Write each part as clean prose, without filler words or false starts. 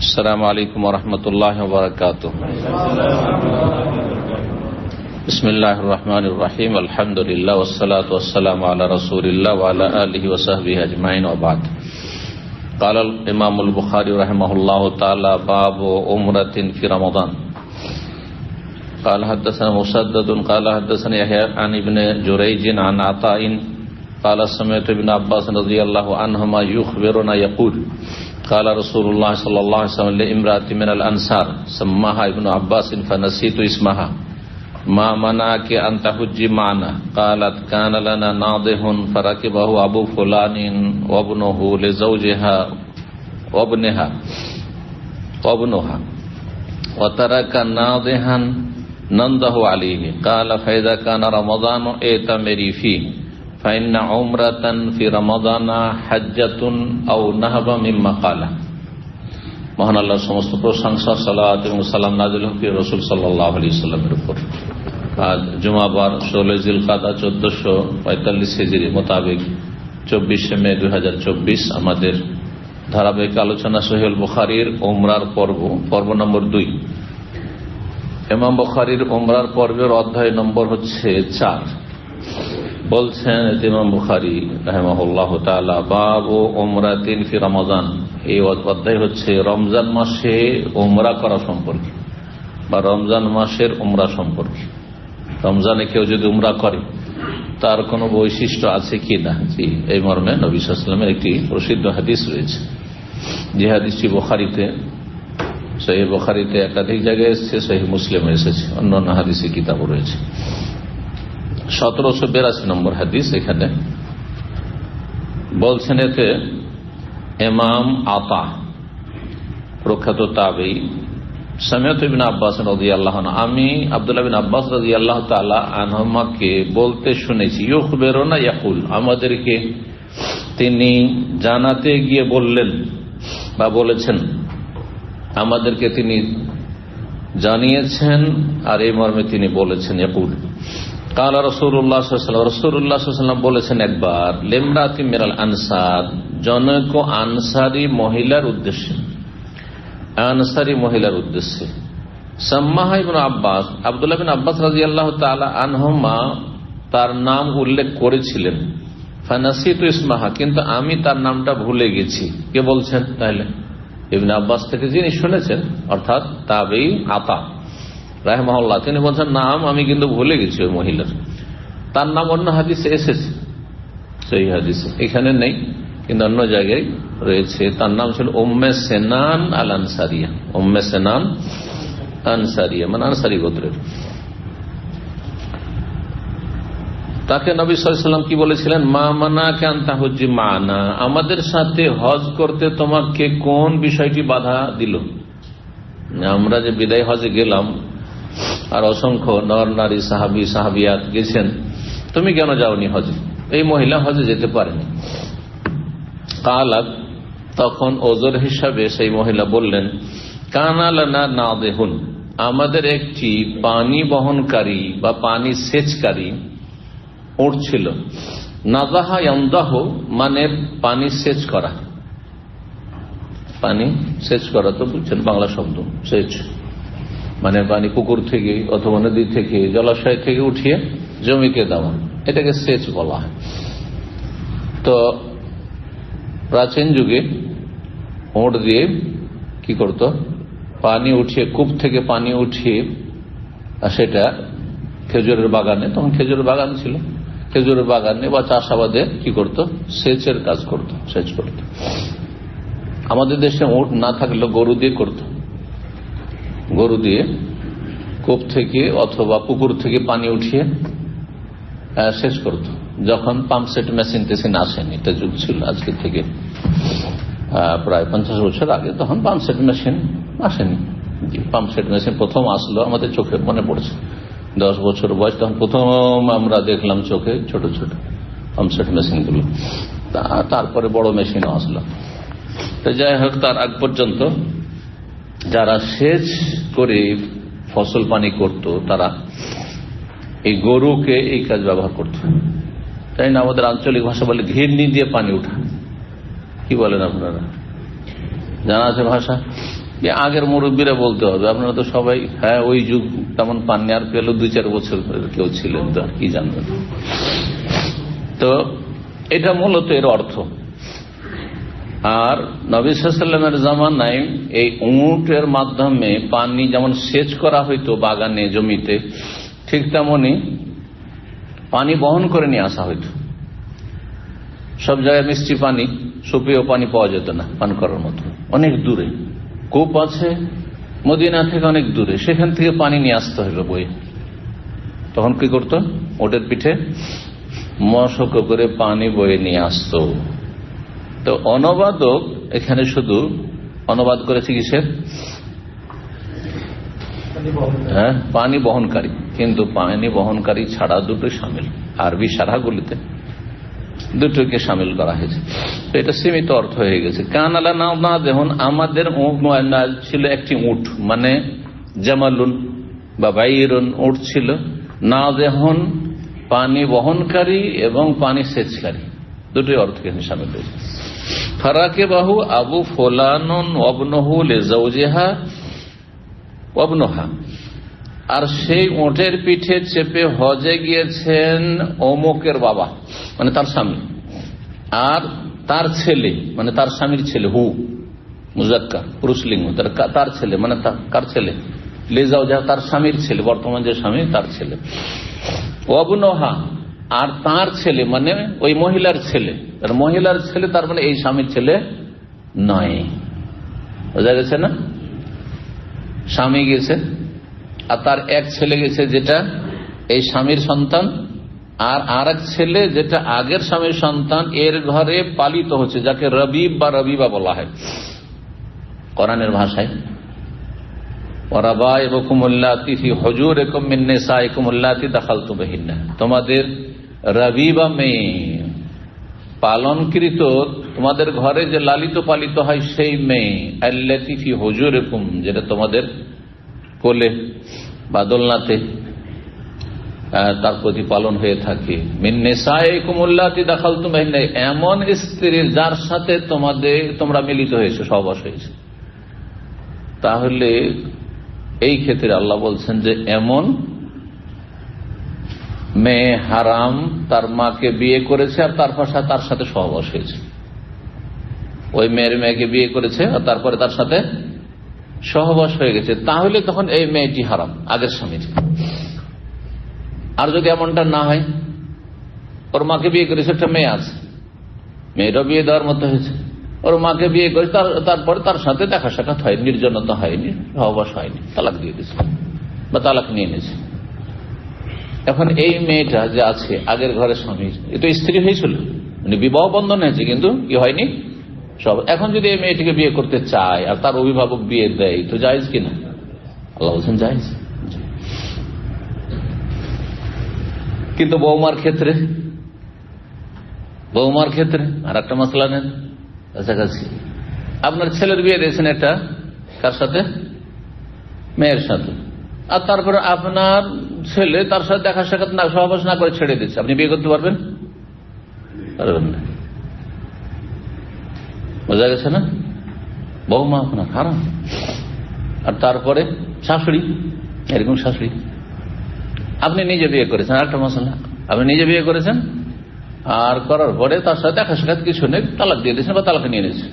আসসালামু আলাইকুম ওয়া রাহমাতুল্লাহি ওয়া বারাকাতুহু। বিসমিল্লাহির রহমানির রহিম। আলহামদুলিল্লাহ ওয়াসসালাতু ওয়াসসালামু আলা রাসূলিল্লাহ ওয়া আলা আলিহি ওয়া সাহবিহি আজমাইন ওয়া বা'দ। قال الإمام البخاري رحمه الله تعالى باب عمرة في رمضان. قال حدثنا مسدد قال حدثنا يحيى عن ابن جريج عن عطاء قال سمعت ابن عباس رضي الله عنهما يخبرنا يقول قال رسول الله صلى الله عليه وسلم لامرأة من الأنصار سماها ابن عباس فنسيت اسمها ما منعك أن تحجي معنا قالت كان لنا ناضح فركبه أبو فلان وابنه لزوجها وابنها وترك ناضحا ننده عليه قال فإذا كان رمضان ائتمري فيه فإن عمرة في رمضان حجة أو نهب مما قال। মহান আল্লাহর সমস্ত প্রশংসা, সালাত এবং সালাম নাযিল হোক রাসূল সাল্লাল্লাহু আলাইহি ওয়াসাল্লামের উপর। আজ জুমাবার 16 জিলকাদা 1445 হিজরি মোতাবেক 24 মে 2024 আমাদের ধারাবাহিক আলোচনা সহিহুল বুখারীর উমরার পর্ব নম্বর 2। ইমাম বুখারীর উমরার পর্বের অধ্যায় নম্বর হচ্ছে 4। বলছেন ইমাম বুখারী রাহিমাহুল্লাহ তাআলা বাবু উমরাতিন ফি রমাদান। এই অধ্যায় হচ্ছে রমজান মাসে উমরা করা সম্পর্কে বা রমজান মাসের উমরা সম্পর্কে। রমজানে কেউ যদি উমরা করে তার কোনো বৈশিষ্ট্য আছে কি না, এই মর্মে নবী সাল্লাল্লাহু আলাইহি ওয়াসাল্লামের একটি প্রসিদ্ধ হাদিস রয়েছে। যে হাদিসটি সহিহ বুখারীতে একাধিক জায়গায় এসেছে, সহিহ মুসলিমে এসেছে, অন্যান্য হাদিসের কিতাবও রয়েছে। 1782 নম্বর হাদিস। এখানে বলছেন এতে ইমাম আতা প্রখ্যাত তাবেঈ সামিআতু ইবনে আব্বাস রাদিয়াল্লাহু আনহু, আমি আব্দুল্লাহ বিন আব্বাস রাদিয়াল্লাহু তাআলা আনহুমাকে বলতে শুনেছি, ইউখবিরুনা ইয়াকুল, আমাদেরকে তিনি জানাতে গিয়ে বললেন বা বলেছেন, আমাদেরকে তিনি জানিয়েছেন আর এই মর্মে তিনি বলেছেন ইয়াকুল কাল রাসূলুল্লাহ সাল্লাল্লাহু আলাইহি ওয়াসাল্লাম বলেছেন একবার লিমরাতি মিনাল আনসার, জনৈক আনসারী মহিলার উদ্দেশ্যে সাম্মাহা ইবনে আব্বাস, আব্দুল্লাহ বিন আব্বাস রাদিয়াল্লাহু তাআলা আনহুমা তার নাম উল্লেখ করেছিলেন, ফানাসিতু ইসমাহা, কিন্তু আমি তার নামটা ভুলে গেছি। কে বলছেন? তাহলে ইবনে আব্বাস থেকে যিনি শুনেছেন, অর্থাৎ তাবেঈ আতা রাহিমাহুল্লাহ, তিনি বলছেন নাম আমি কিন্তু ভুলে গেছি ওই মহিলার। তার নাম অন্য হাদিসে এসেছে, সেই হাদিসে এখানে নেই কিন্তু অন্য জায়গায় রয়েছে। তার নাম ছিল উম্মে সেনান আল আনসারিয়া, উম্মে সেনান আনসারিয়া মানে আনসারী গোত্রের। তাকে নবী সাল্লাল্লাহু আলাইহি ওয়াসাল্লাম কি বলেছিলেন? মা মানাকা আন তাহুজ্জি মানা, আমাদের সাথে হজ করতে তোমাকে কোন বিষয়টি বাধা দিল? আমরা যে বিদায় হজে গেলাম আর অসংখ্য নর নারী সাহাবী সাহাবিয়াত গেছেন, তুমি কেন যাওনি হজে? এই মহিলা হজে যেতে পারেনি। কালাত, তখন ওজর হিসাবে সেই মহিলা বললেন, কানা লানা নাদিহুন, আমাদের একটি পানি বহনকারী বা পানি সেচকারী উট ছিল। নাজাহা ইয়ামদাহ মানে পানি সেচ করা, পানি সেচ করা তো বুঝছেন বাংলা শব্দ, সেচ মানে পানি পুকুর থেকে অথবা নদী থেকে জলাশয় থেকে উঠিয়ে জমিতে দেওয়া, এটাকে সেচ বলা হয়। তো প্রাচীন যুগে উট দিয়ে কি করত? পানি উঠিয়ে, কূপ থেকে পানি উঠিয়ে সেটা খেজুরের বাগানে, তখন খেজুরের বাগান ছিল, খেজুরের বাগানে বা চাষাবাদে কি করত? সেচের কাজ করত, সেচ করত। আমাদের দেশে উট না থাকলেও গরু দিয়ে করত, গরু দিয়ে কূপ থেকে অথবা পুকুর থেকে পানি উঠিয়ে সেচ করত। যখন পাম্পসেট মেশিন টেশিন আসেনি, এটা যুগ ছিল আজকে থেকে প্রায় 50 বছর আগে, তখন পাম্পসেট মেশিন আসেনি। পাম্পসেট মেশিন প্রথম আসলো আমাদের চোখে মনে পড়ছে, 10 বছর বয়স, তখন প্রথম আমরা দেখলাম চোখে ছোট ছোট পাম্পসেট মেশিন গুলো। তারপরে বড় মেশিনও আসলো। তো যাই হোক, তার আগ পর্যন্ত যারা সেচ করে ফসল পানি করত, তারা এই গরুকে এই কাজ ব্যবহার করত, তাই না? আমাদের আঞ্চলিক ভাষা বলে ঘিরনি দিয়ে পানি উঠা, কি বলেন আপনারা? জানা আছে ভাষা? আগের মুরব্বীরা বলতে হবে, আপনারা তো সবাই হ্যাঁ ওই যুগ তেমন পাননি, আর পেল 2-4 বছর কেউ ছিলেন তো আর কি জানবেন। তো এটা মূলত এর অর্থ। আর নবী সাল্লাল্লাহু আলাইহি ওয়াসাল্লামের জামানায় এই উটের মাধ্যমে পানি যেমন সেচ করা হইতো বাগানে জমিতে, ঠিক তেমনি পানি বহন করে নিয়ে আসা হইতো। সব জায়গায় মিষ্টি পানি, সুপেয় পানি পাওয়া যেত না পান করার মতো, অনেক দূরে কূপ আছে মদিনা থেকে অনেক দূরে, সেখান থেকে পানি নিয়ে আসতে হবে বয়ে। তখন কি করতো? ওটের পিঠে মশক করে পানি বয়ে নিয়ে আসতো। তো অনুবাদক এখানে শুধু অনুবাদ করেছে কিসের? হ্যাঁ, পানি বহনকারী, কিন্তু পানি বহনকারী ছাড়া দুটো সামিল, আরবি সারাগুলিতে দুটোকে সামিল করা হয়েছে। তো এটা সীমিত অর্থ হয়ে গেছে। কানালা না দেখুন, আমাদের ছিল একটি উট, মানে জামালুন বা বাইরুন উট ছিল, না দেখুন পানি বহনকারী এবং পানি সেচকারী, দুটোই অর্থ এখানে সামিল হয়েছে। ফারাকে বাহু আবু ফুলানুন ওয়াবনুহু লিজাওজিহা ওয়াবনুহা, আর সেই উটের পিঠে চেপে হজে গিয়েছেন অমুকের বাবা, মানে তার স্বামী, আর তার ছেলে, মানে তার স্বামীর ছেলে, হু মুজাক্কার পুরুষলিঙ্গ, তার ছেলে মানে কার ছেলে? লিজাওজিহা, তার স্বামীর ছেলে, বর্তমান যে স্বামী তার ছেলে। ওয়াবনুহা, আর তার ছেলে মানে ওই মহিলার ছেলে, আর মহিলার ছেলে তার মানে এই স্বামীর ছেলে নয়। বোঝা গেছে না? স্বামী গেছে আর তার এক ছেলে গেছে যেটা এই স্বামীর সন্তান, আর এক ছেলে যেটা আগের স্বামীর সন্তান, এর ঘরে পালিত হচ্ছে, যাকে রবিব বা রবিবা বলা হয় কোরআনের ভাষায়। তোমাদের রবিবা মেয়ে পালনকৃত, তোমাদের ঘরে যে লালিত পালিত হয় সেই মেয়ে, আল্লাতী ফি হুজুরিকুম, যেটা তোমাদের কোলে বা দোলনাতে তার প্রতিপালন হয়ে থাকে। মিন নিসাইকুম আল্লাতী দাখালতুম বিহিন্না, এমন স্ত্রী যার সাথে তোমরা মিলিত হয়েছে, সহবাস হয়েছে। তাহলে এই ক্ষেত্রে আল্লাহ বলছেন যে এমন মেয়ে হারাম, তার মাকে বিয়ে করেছে আর তার সাথে সহবাস হয়েছে। ওই মেয়েকে বিয়ে করেছে আর তারপরে তার সাথে সহবাস হয়ে গেছে, তাহলে তখন এই মেয়েটি হারাম আগের স্বামীর। আর যদি এমনটা না হয়, ওর মাকে বিয়ে করেছে, একটা মেয়ে আছে, মেয়েটা বিয়ে দেওয়ার মতো হয়েছে, ওর মাকে বিয়ে করেছে, তারপরে তার সাথে দেখা সাক্ষাৎ হয়নি, নির্জনতা হয়নি, সহবাস হয়নি, তালাক দিয়ে দিয়েছে বা তালাক নিয়ে নিয়েছে। এখন এই মেয়েটা যে আছে আগের ঘরের স্বামীর, এ তো স্ত্রী হয়েছিল, মানে বিবাহ বন্ধন হয়েছে, কিন্তু কি হয়নি সব। এখন যদি এই মেয়েটিকে বিয়ে করতে চায় আর তার অভিভাবক বিয়ে দেয়, তো জায়েজ কিনা? আল্লাহ বলছেন জায়েজ। কিন্তু বৌমার ক্ষেত্রে আর একটা মশলা নেন, কাছাকাছি আপনার ছেলের বিয়ে দিয়েছেন একটা কার সাথে? মেয়ের সাথে, আর তারপরে আপনার ছেলে তার সাথে দেখা সাক্ষাৎ না, সহবাস না করে ছেড়ে দিচ্ছে, আপনি বিয়ে করতে পারবেন? পারবেন না। বোঝা গেছে না? বৌমা আপনার হারাম। আর তারপরে শাশুড়ি, এরকম শাশুড়ি আপনি নিজে বিয়ে করেছেন, আরেকটা মশলা, আপনি নিজে বিয়ে করেছেন আর করার পরে তার সাথে দেখা সাক্ষাৎ কিছু নেই, তালাক দিয়ে দিয়েছেন বা তালাক নিয়ে নিয়েছেন,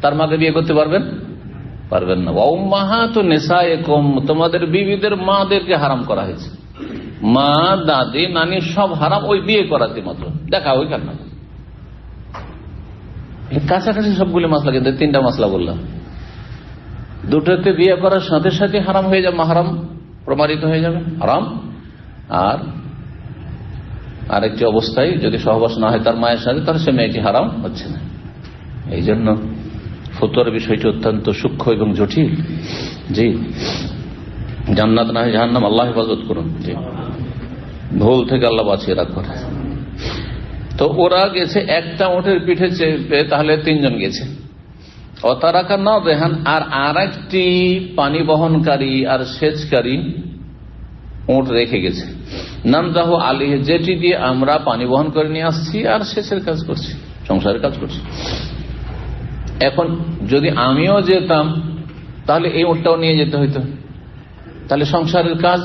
তার মাকে বিয়ে করতে পারবেন? পারবেন না। উম্মাহাতু নিসাইকুম, তোমাদের বিবিদের মাদেরকে হারাম করা হয়েছে। মা, দাদি, নানি সব হারাম, ওই বিয়ে করাতে মাত্র, দেখা ওই কান্না। কাছাকাছি সবগুলি মাসলা, কিন্তু 3টা মাসলা বললাম, দুটোতে বিয়ে করার সাথে সাথে হারাম হয়ে যাবে, মাহারাম প্রমাণিত হয়ে যাবে হারাম। আর আরেকটি অবস্থায় যদি সহবাস না হয় তার মায়ের সাথে, তাহলে সে মেয়েটি হারাম হচ্ছে না। এই জন্য ফতোয়ার বিষয়টি অত্যন্ত সূক্ষ্ম এবং জটিল। জি, জান্নাত না হয় জাহান্নাম, আল্লাহ হেফাজত করুন। জি, ভুল থেকে আল্লাহ বাঁচিয়ে রাখুন। তো ওরা গেছে একটা উটের পিঠে চেপে, তাহলে 3 জন গেছে। অতারাকা না দেহান, আর একটি পানি বহনকারী আর সেচকারী উট রেখে গেছে। নামদাহ আলী, যেটি দিয়ে আমরা পানি বহন করে নিয়ে আসছি আর সেচের কাজ করছি, সংসারের কাজ করছি। এখন যদি আমিও যেতাম তাহলে এই উটটাও নিয়ে যেতে হইতো, তাহলে সংসারের কাজ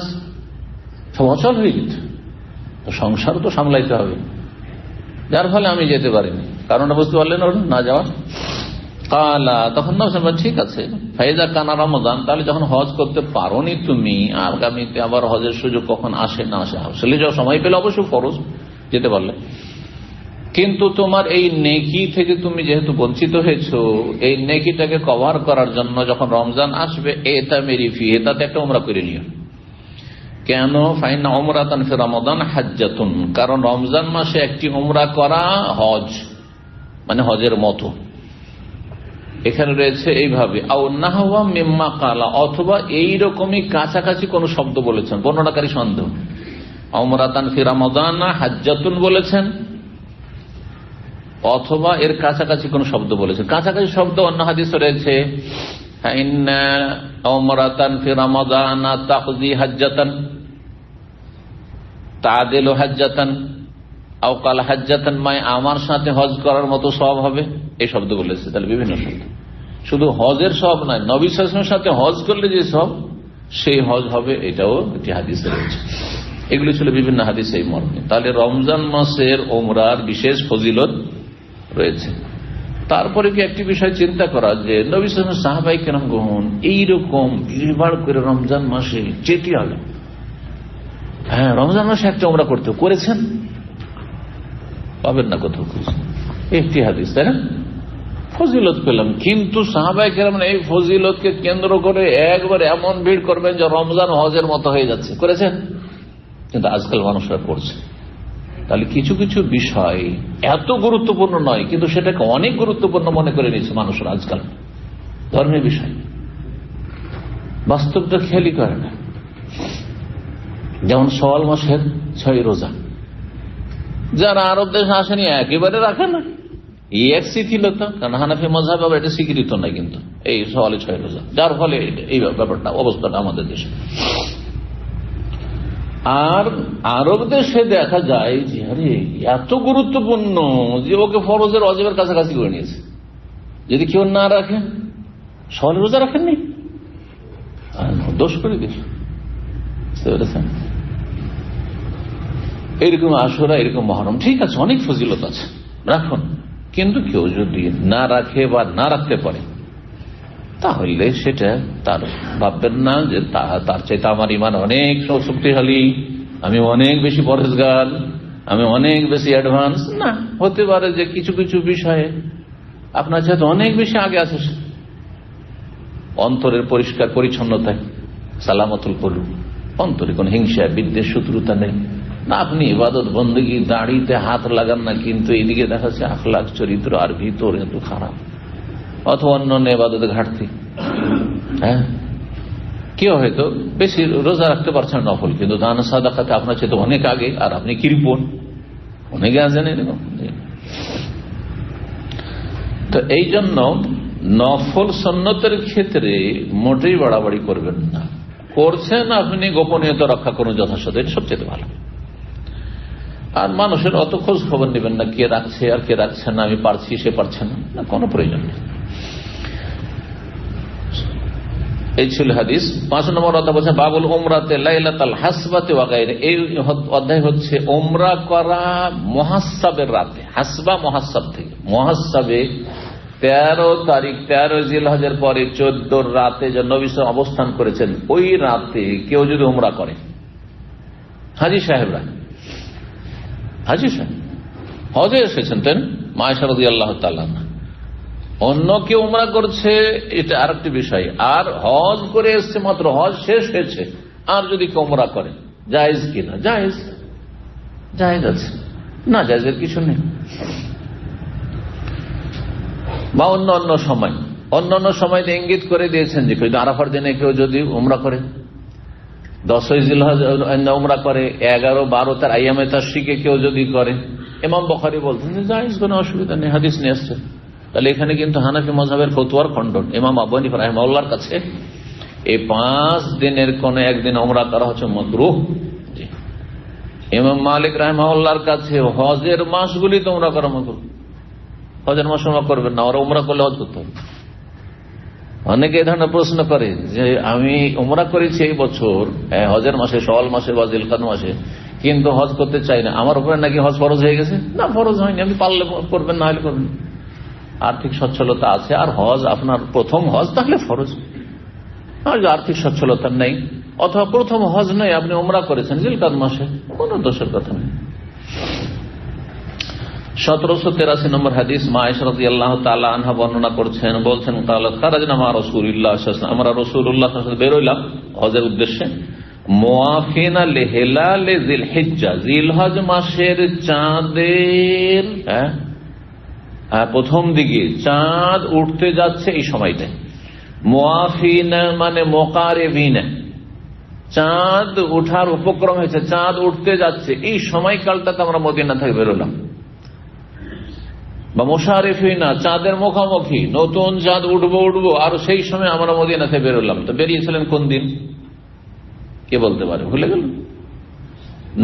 সব অচল হয়ে যেত। তো সংসার তো সামলাইতে হবে, যার ফলে আমি যেতে পারিনি। কারণটা বুঝতে পারলেন না যাওয়ার? কালা, তখন ঠিক আছে, ফাইজা কানা রমজান, তাহলে যখন হজ করতে পারোনি তুমি, আগামীতে আবার হজের সুযোগ কখন আসে না আসে, আসলে যখন সময় পেলে অবশ্যই ফরজ যেতে পারলে, কিন্তু তোমার এই নেকি থেকে তুমি যেহেতু বঞ্চিত হয়েছো, এই নেকিটাকে কভার করার জন্য যখন রমজান আসবে এটা মেরি ফি, এটাতে একটা উমরা করে নিও। কেন? ফাইনা উমরাতান ফি রমাদান হাজ্জাতুন, কারণ রমজান মাসে একটি উমরা করা হজ, মানে হজের মতো। এখানে রয়েছে এইভাবে, আও নাহওয়া মিম্মা কালা, অথবা এইরকমই কাছাকাছি কোন শব্দ বলেছেন, বর্ণনাকারী সন্দেহ। উমরাতান ফি রমাদান হাজ্জাতুন বলেছেন, অথবা এর কাছাকাছি কোন শব্দ বলেছেন। কাছাকাছি শব্দ অন্য হাদিসে রয়েছে, ইন্না উমরাতান ফি রমাদান তাকদি হাজ্জাতান তাদিলু হাজ্জাতান, আও কাল হাজ্জাতান, মানে আমার সাথে হজ করার মতো সওয়াব হবে, এই শব্দ বলেছে। তাহলে বিভিন্ন শব্দ, শুধু হজের সওয়াব নয়, নবী সাল্লাল্লাহু আলাইহি ওয়াসাল্লামের সাথে হজ করলে যে সওয়াব, সেই হজ হবে, এটাও একটি হাদিসে রয়েছে। এগুলি ছিল বিভিন্ন হাদিসে এই মর্মে। তাহলে রমজান মাসের ওমরার বিশেষ ফজিলত রয়েছে। তারপরে কি একটি বিষয় চিন্তা করা যে নবী সাল্লাল্লাহু আলাইহি ওয়াসাল্লাম সাহাবায়ে কেরামগণ এইরকম ভিড়ভাড় করে রমজান মাসে চেটি হলো, হ্যাঁ রমজান মাসে একটা ওমরা করেছেন, পাবেন না কোথাও একটি হাদিস, তাই না? ফজিলত পেলাম, কিন্তু সাহাবায়ে কেরাম এই ফজিলতকে কেন্দ্র করে একবার এমন ভিড় করবেন যে রমজান হজের মতো হয়ে যাচ্ছে, করেছেন? কিন্তু আজকাল মানুষরা করছে। তাহলে কিছু কিছু বিষয় এত গুরুত্বপূর্ণ নয়, কিন্তু সেটাকে অনেক গুরুত্বপূর্ণ মনে করে নিচ্ছে মানুষরা আজকাল। ধর্মের বিষয় বাস্তবটা খেয়ালই করে না। যেমন শাওয়াল মাসের 6 রোজা, যারা আরব দেশে আসেনি একেবারে রাখে না, এই এক শিথিলতা, কারণ হানাফি মাযহাব এটা স্বীকৃত নাই কিন্তু এই শাওয়ালে 6 রোজা, যার ফলে এই ব্যাপারটা অবস্থাটা আমাদের দেশে। আর আরব দেশে দেখা যায় যে আরে এত গুরুত্বপূর্ণ যে ওকে ফরজের ওয়াজিবের কাছাকাছি করে নিয়েছে। যদি কেউ না রাখে, শাওয়াল রোজা রাখেননি, দোষ করে দিল। এরকম আশুরা, এরকম মুহররম, ঠিক আছে, অনেক ফজিলত আছে, রাখুন। কিন্তু কেউ যদি না রাখে বা না রাখতে পারে, তাহলে সেটা তার ভাববেন না যে তার চাইতে আমার ইমান অনেক শক্তিশালী, আমি অনেক বেশি পরহেজগার, আমি অনেক বেশি অ্যাডভান্স। না, হতে পারে যে কিছু কিছু বিষয়ে আপনার চাইতে অনেক বেশি আগে আছে। অন্তরের পরিষ্কার পরিচ্ছন্নতায়, সালামতুল কলব, অন্তরে কোন হিংসা বিদ্বেষ শত্রুতা নেই না। আপনি ইবাদত বন্দেগী দাড়িতে হাত লাগান না, কিন্তু এদিকে দেখা যাচ্ছে আখলাক চরিত্র আর ভিতর এত খারাপ, অথবা অন্য ইবাদতে ঘাটতি। হ্যাঁ, কেউ হয়তো বেশি রোজা রাখতে পারছেন নফল, কিন্তু দান সাদাকাতে আপনার চেয়ে অনেক আগে, আর আপনি কৃপণ, অনেকে আছেন এরকম। তো এই জন্য নফল সুন্নতের ক্ষেত্রে মোটেই বাড়াবাড়ি করবেন না। করছেন আপনি, গোপনীয়তা রক্ষা করুন যথাসাধ্য, এটা সবচেয়ে ভালো। আর মানুষের অত খোঁজ খবর নেবেন না, কে রাখছে আর কে রাখছে না, আমি পারছি সে পারছে না, কোনো প্রয়োজন নেই। এই ছিল হাদিস। 5 নম্বর অধ্যায় বলছে বাবুল উমরাতে লাইলাতুল হাসবাতে ওয়া গায়রে। এই অধ্যায় হচ্ছে উমরা করা মুহাসসাবের রাতে। হাসবা মুহাসসাব থেকে, মুহাসসাবে 13 তারিখ 13 জিলহজের পরে 14 রাতে যে নবী সাল্লাল্লাহু আলাইহি ওয়াসাল্লাম অবস্থান করেছেন, ওই রাতে কেউ যদি উমরা করে, হাজী সাহেবরা, হাজী সাহেব হজে এসেছেন, তেন মা আয়েশা রাদিয়াল্লাহু তাআলা, অন্য কেউ উমরা করছে, এটা আরেকটি বিষয়। আর হজ করে এসছে, মাত্র হজ শেষ হয়েছে, আর যদি কেউ উমরা করে, জায়েজ কিনা? জায়েজ, জায়েজ আছে, না জায়েজের কিছু নেই। বা অন্য সময়, অন্য সময় ইঙ্গিত করে দিয়েছেন যে কেউ আরাফার দিনে কেউ যদি উমরা করে, 10 জিলহজ উমরা করে, 11, 12 তার আইয়ামে তাশরিকে কেউ যদি করে, ইমাম বুখারী বলছেন যে জায়েজ, কোনো অসুবিধা নেই, হাদিস নিয়ে আসছে। তাহলে এখানে কিন্তু হানাফি মাযহাবের ফতোয়ার খণ্ডন। ইমাম আবু হানিফা রাহিমাহুল্লাহর কাছে এই 5 দিনের কোন একদিন উমরা করা হচ্ছে মাকরুহ। ইমাম মালিক রাহিমাহুল্লাহর কাছে হজের মাসগুলি উমরা করা মাকরুহ, হজের মাসে উমরা করবেন না, ওরা উমরা করলে হজ করতে হবে। অনেকে এই ধরনের প্রশ্ন করে যে আমি উমরা করেছি এই বছর হজের মাসে, শাওয়াল মাসে বা জিলকাদ মাসে, কিন্তু হজ করতে চাই না, আমার উপরে নাকি হজ ফরজ হয়ে গেছে? না, ফরজ হয়নি, আপনি পারলে করবেন, না হলে করবেন। আর্থিক সচ্ছলতা আছে আর হজ আপনার প্রথম হজ, তাহলে ফরজ। আর আর্থিক সচ্ছলতা নেই অথবা প্রথম হজ নেই, আপনি উমরা করেছেন জিলকাদ মাসে, কোন দোষের কথা নেই। 1783 নম্বর হাদিস, মা আয়েশা রাদিয়াল্লাহু তাআলা আনহা বর্ণনা করছেন, বলছেন ক্বালাত খারাজনা মা রাসূলিল্লাহ সাল্লাল্লাহু আলাইহি ওয়াসাল্লাম, আমরা রাসূলুল্লাহ সাল্লাল্লাহু আলাইহি ওয়াসাল্লাম বেরোইলাম হজের উদ্দেশ্যে, মুআফিনা লিহিলালি জিলহিজ্জা, জিলহজ মাসের চাঁদের প্রথম দিকে চাঁদ উঠতে যাচ্ছে এই সময়টায়। মুআফিনা মানে মুকারিবিনা, চাঁদ উঠার উপক্রম হয়েছে, চাঁদ উঠতে যাচ্ছে এই সময়কালটাতে আমরা মদিনা থেকে বেরোলাম। বা মুশারিফিনা, চাঁদের মুখোমুখি, নতুন চাঁদ উঠবো আর সেই সময় আমরা মদিনা থেকে বেরোলাম। তো বেরিয়েছিলেন কোন দিন কে বলতে পারে? ভুলে গেল।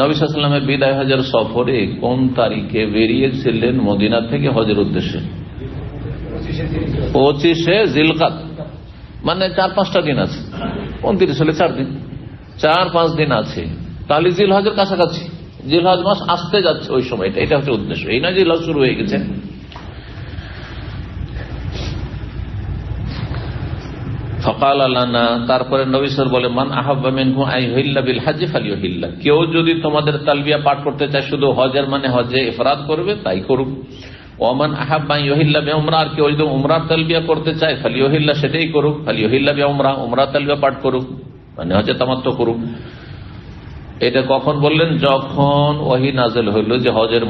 নবী সাল্লাল্লাহু আলাইহি ওয়াসাল্লামের বিদায় হজের সফরে কোন তারিখে বেরিয়েছিলেন মদিনা থেকে হজের উদ্দেশ্যে? 25শে জিলকাদ, মানে 4-5টা দিন আছে। 29 হলে 4 দিন, 4-5 দিন আছে, তাহলে জিলহজের কাছাকাছি, জিলহজ মাস আসতে যাচ্ছে ওই সময়টা, এটা হচ্ছে উদ্দেশ্য। এই নয় জিলহজ শুরু হয়ে গেছে। ফাকাল লানা, তারপরে নবী সাল্লাল্লাহু আলাইহি ওয়াসাল্লাম বলে, মান আহাব্বা মিনকুম আইয়ুহিল্লা বিল হজ ফালিয়ুহিল্লা, কেউ যদি তোমাদের তালবিয়া পাঠ করতে চায় শুধু হজের মানে হজে ইফরাদ করবে তাই করুক। ওমান আহাব্বা ইয়ুহিল্লা বিউমরা, আর কেউ যদি উমরার তালবিয়া করতে চায় ফালিয়ুহিল্লা, সেটাই করুক। ফালিয়ুহিল্লা বিউমরা, উমরার তালবিয়া পাঠ করুক মানে হজে তামাত্তু করুক। এটা কখন বললেন? যখন ওহী নাযিল হইল যে হজের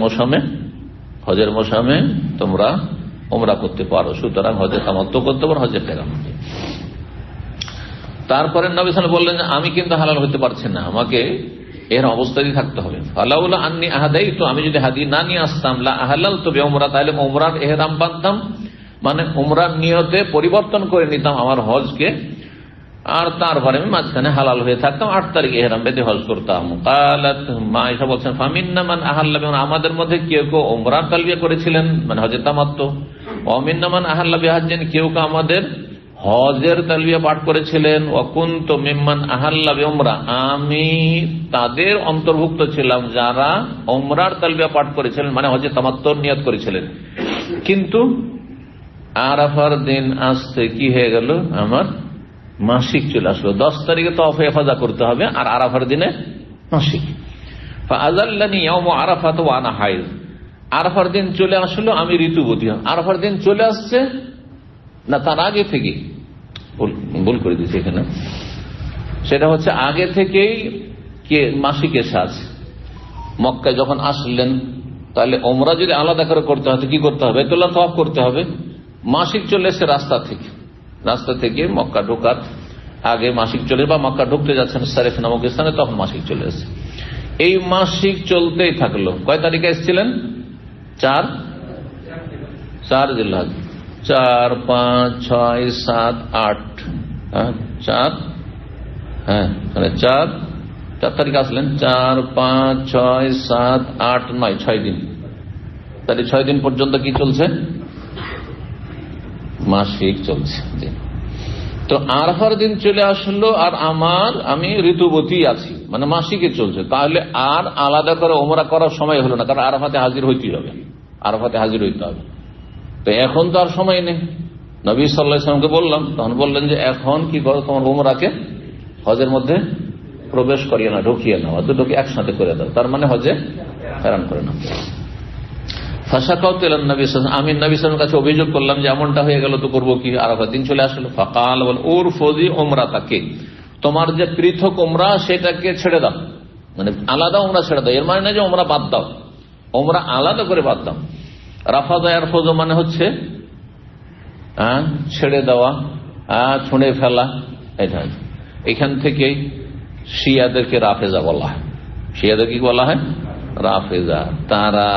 মৌসুমে তোমরা উমরা করতে পারো, সুতরাং হজে তামাত্তু করতে পারো, হজের টাকা। তারপরে নবী সাল্লাল্লাহু আলাইহি ওয়াসাল্লাম বললেন, আমি কিন্তু হালাল হতে পারছি না, আমাকে এর অবস্থায় থাকতে হবে। ফালাউলা আন্নী আহাদাইতু, আমি যদি হাদি না নিয়ে আসতাম, লা আহলালতু বিউমরা, তাহলে উমরার ইহরাম বাঁধতাম, মানে উমরার নিয়তে পরিবর্তন করে নিতাম আমার হজকে, আর তারপরে আমি মাঝখানে হালাল হয়ে থাকতাম, 8 তারিখে ইহরাম বেঁধে হজ করতাম। কালাত, মা আয়েশা বলছেন, ফামিন্না মান আহাল্লা বিউমরা, আমাদের মধ্যে কেউ কেউ উমরার তালবিয়া করেছিলেন মানে হজে তামাত্তু, ওয়া মিন্না মান আহাল্লা বিহাজ্জিন, কেউ কেউ আমাদের হজের তালবিয়া পাঠ করেছিলেন। ওয়া কুনতু মিম্মান আহাল্লা বিউমরা, আমি তাদের অন্তর্ভুক্ত ছিলাম যারা উমরার তালবিয়া পাঠ করেছিলেন মানে হজে তামাত্তুর নিয়ত করেছিলেন। কিন্তু আরাফার দিন আসতে কি হয়ে গেল, আমার মাসিক চলে আসলো। 10 তারিখে তওয়াফে ইফাদা করতে হবে, আর আরাফার দিনে মাসিক। ফাআযাল্লানি ইয়াউমু আরাফাত ওয়া আনা হাইজ, আরাফার দিন চলে আসলো, আমি ঋতুবতী। আরাফার দিন চলে আসছে না, তার আগে থেকে, ভুল করে দিয়েছি এখানে, সেটা হচ্ছে আগে থেকেই কে মাসিক এসে আছে। মক্কায় যখন আসলেন, তাহলে ওমরা যদি আলাদা করে করতে হয় কি করতে হবে? বাইতুল্লাহ তাওয়াফ করতে হবে। মাসিক চলে এসে রাস্তা থেকে মক্কা ঢোকার আগে মাসিক চলে, বা মক্কা ঢুকতে যাচ্ছেন সারিফ নামক স্থানে, তখন মাসিক চলে এসেছে। এই মাসিক চলতেই থাকলো। কয় তারিখে এসেছিলেন? 4 জিলহজ, 4, 5, 6, 7, 8, 4 তারিখ আসলেন। 4, 5, 6, 7, 8, 9, 6 দিন। তাহলে 6 দিন পর্যন্ত কি চলছে? মাসিক চলছে। তো আরাফার দিন চলে আসলো, আর আমি ঋতুবতী আছি, মানে মাসিকে চলছে। তাহলে আর আলাদা করে ওমরা করার সময় হলো না, কারণ আরাফাতে হাজির হইতে হবে, তো এখন তো আর সময় নেই। নবী সাল্লাল্লাহু আলাইহি ওয়াসাল্লামকে বললাম, তখন বললেন যে এখন কি করো, তোমার উমরাকে হজের মধ্যে প্রবেশ করিয়ে না, ঢুকিয়ে নাও, দুটোকে একসাথে করে দাও, তার মানে হজে হেরান করে নাও। ফাশাকাউতু ইলান নবী সাল্লাল্লাহু আলাইহি ওয়াসাল্লাম, আমি নবী সাল্লাল্লাহু আলাইহি ওয়াসাল্লামের কাছে অভিযোগ করলাম যে এমনটা হয়ে গেল, তো করবো কি? আরাফার দিন চলে আসলো। ফাকাল, বল উরফুজি উমরাতাকে, তোমার যে পৃথক উমরা সেটাকে ছেড়ে দাও, মানে আলাদা উমরা ছেড়ে দাও। এর মানে না যে উমরা বাদ দাও, উমরা আলাদা করে বাদ দাও। রাফাদা ইয়ারফুজু মানে হচ্ছে ছেড়ে দেওয়া, ছুঁড়ে ফেলা। এটা এখান থেকেই শিয়াদেরকে রাফেজা বলা হয়। শিয়াদের কি বলা হয়? রাফেজা। তারা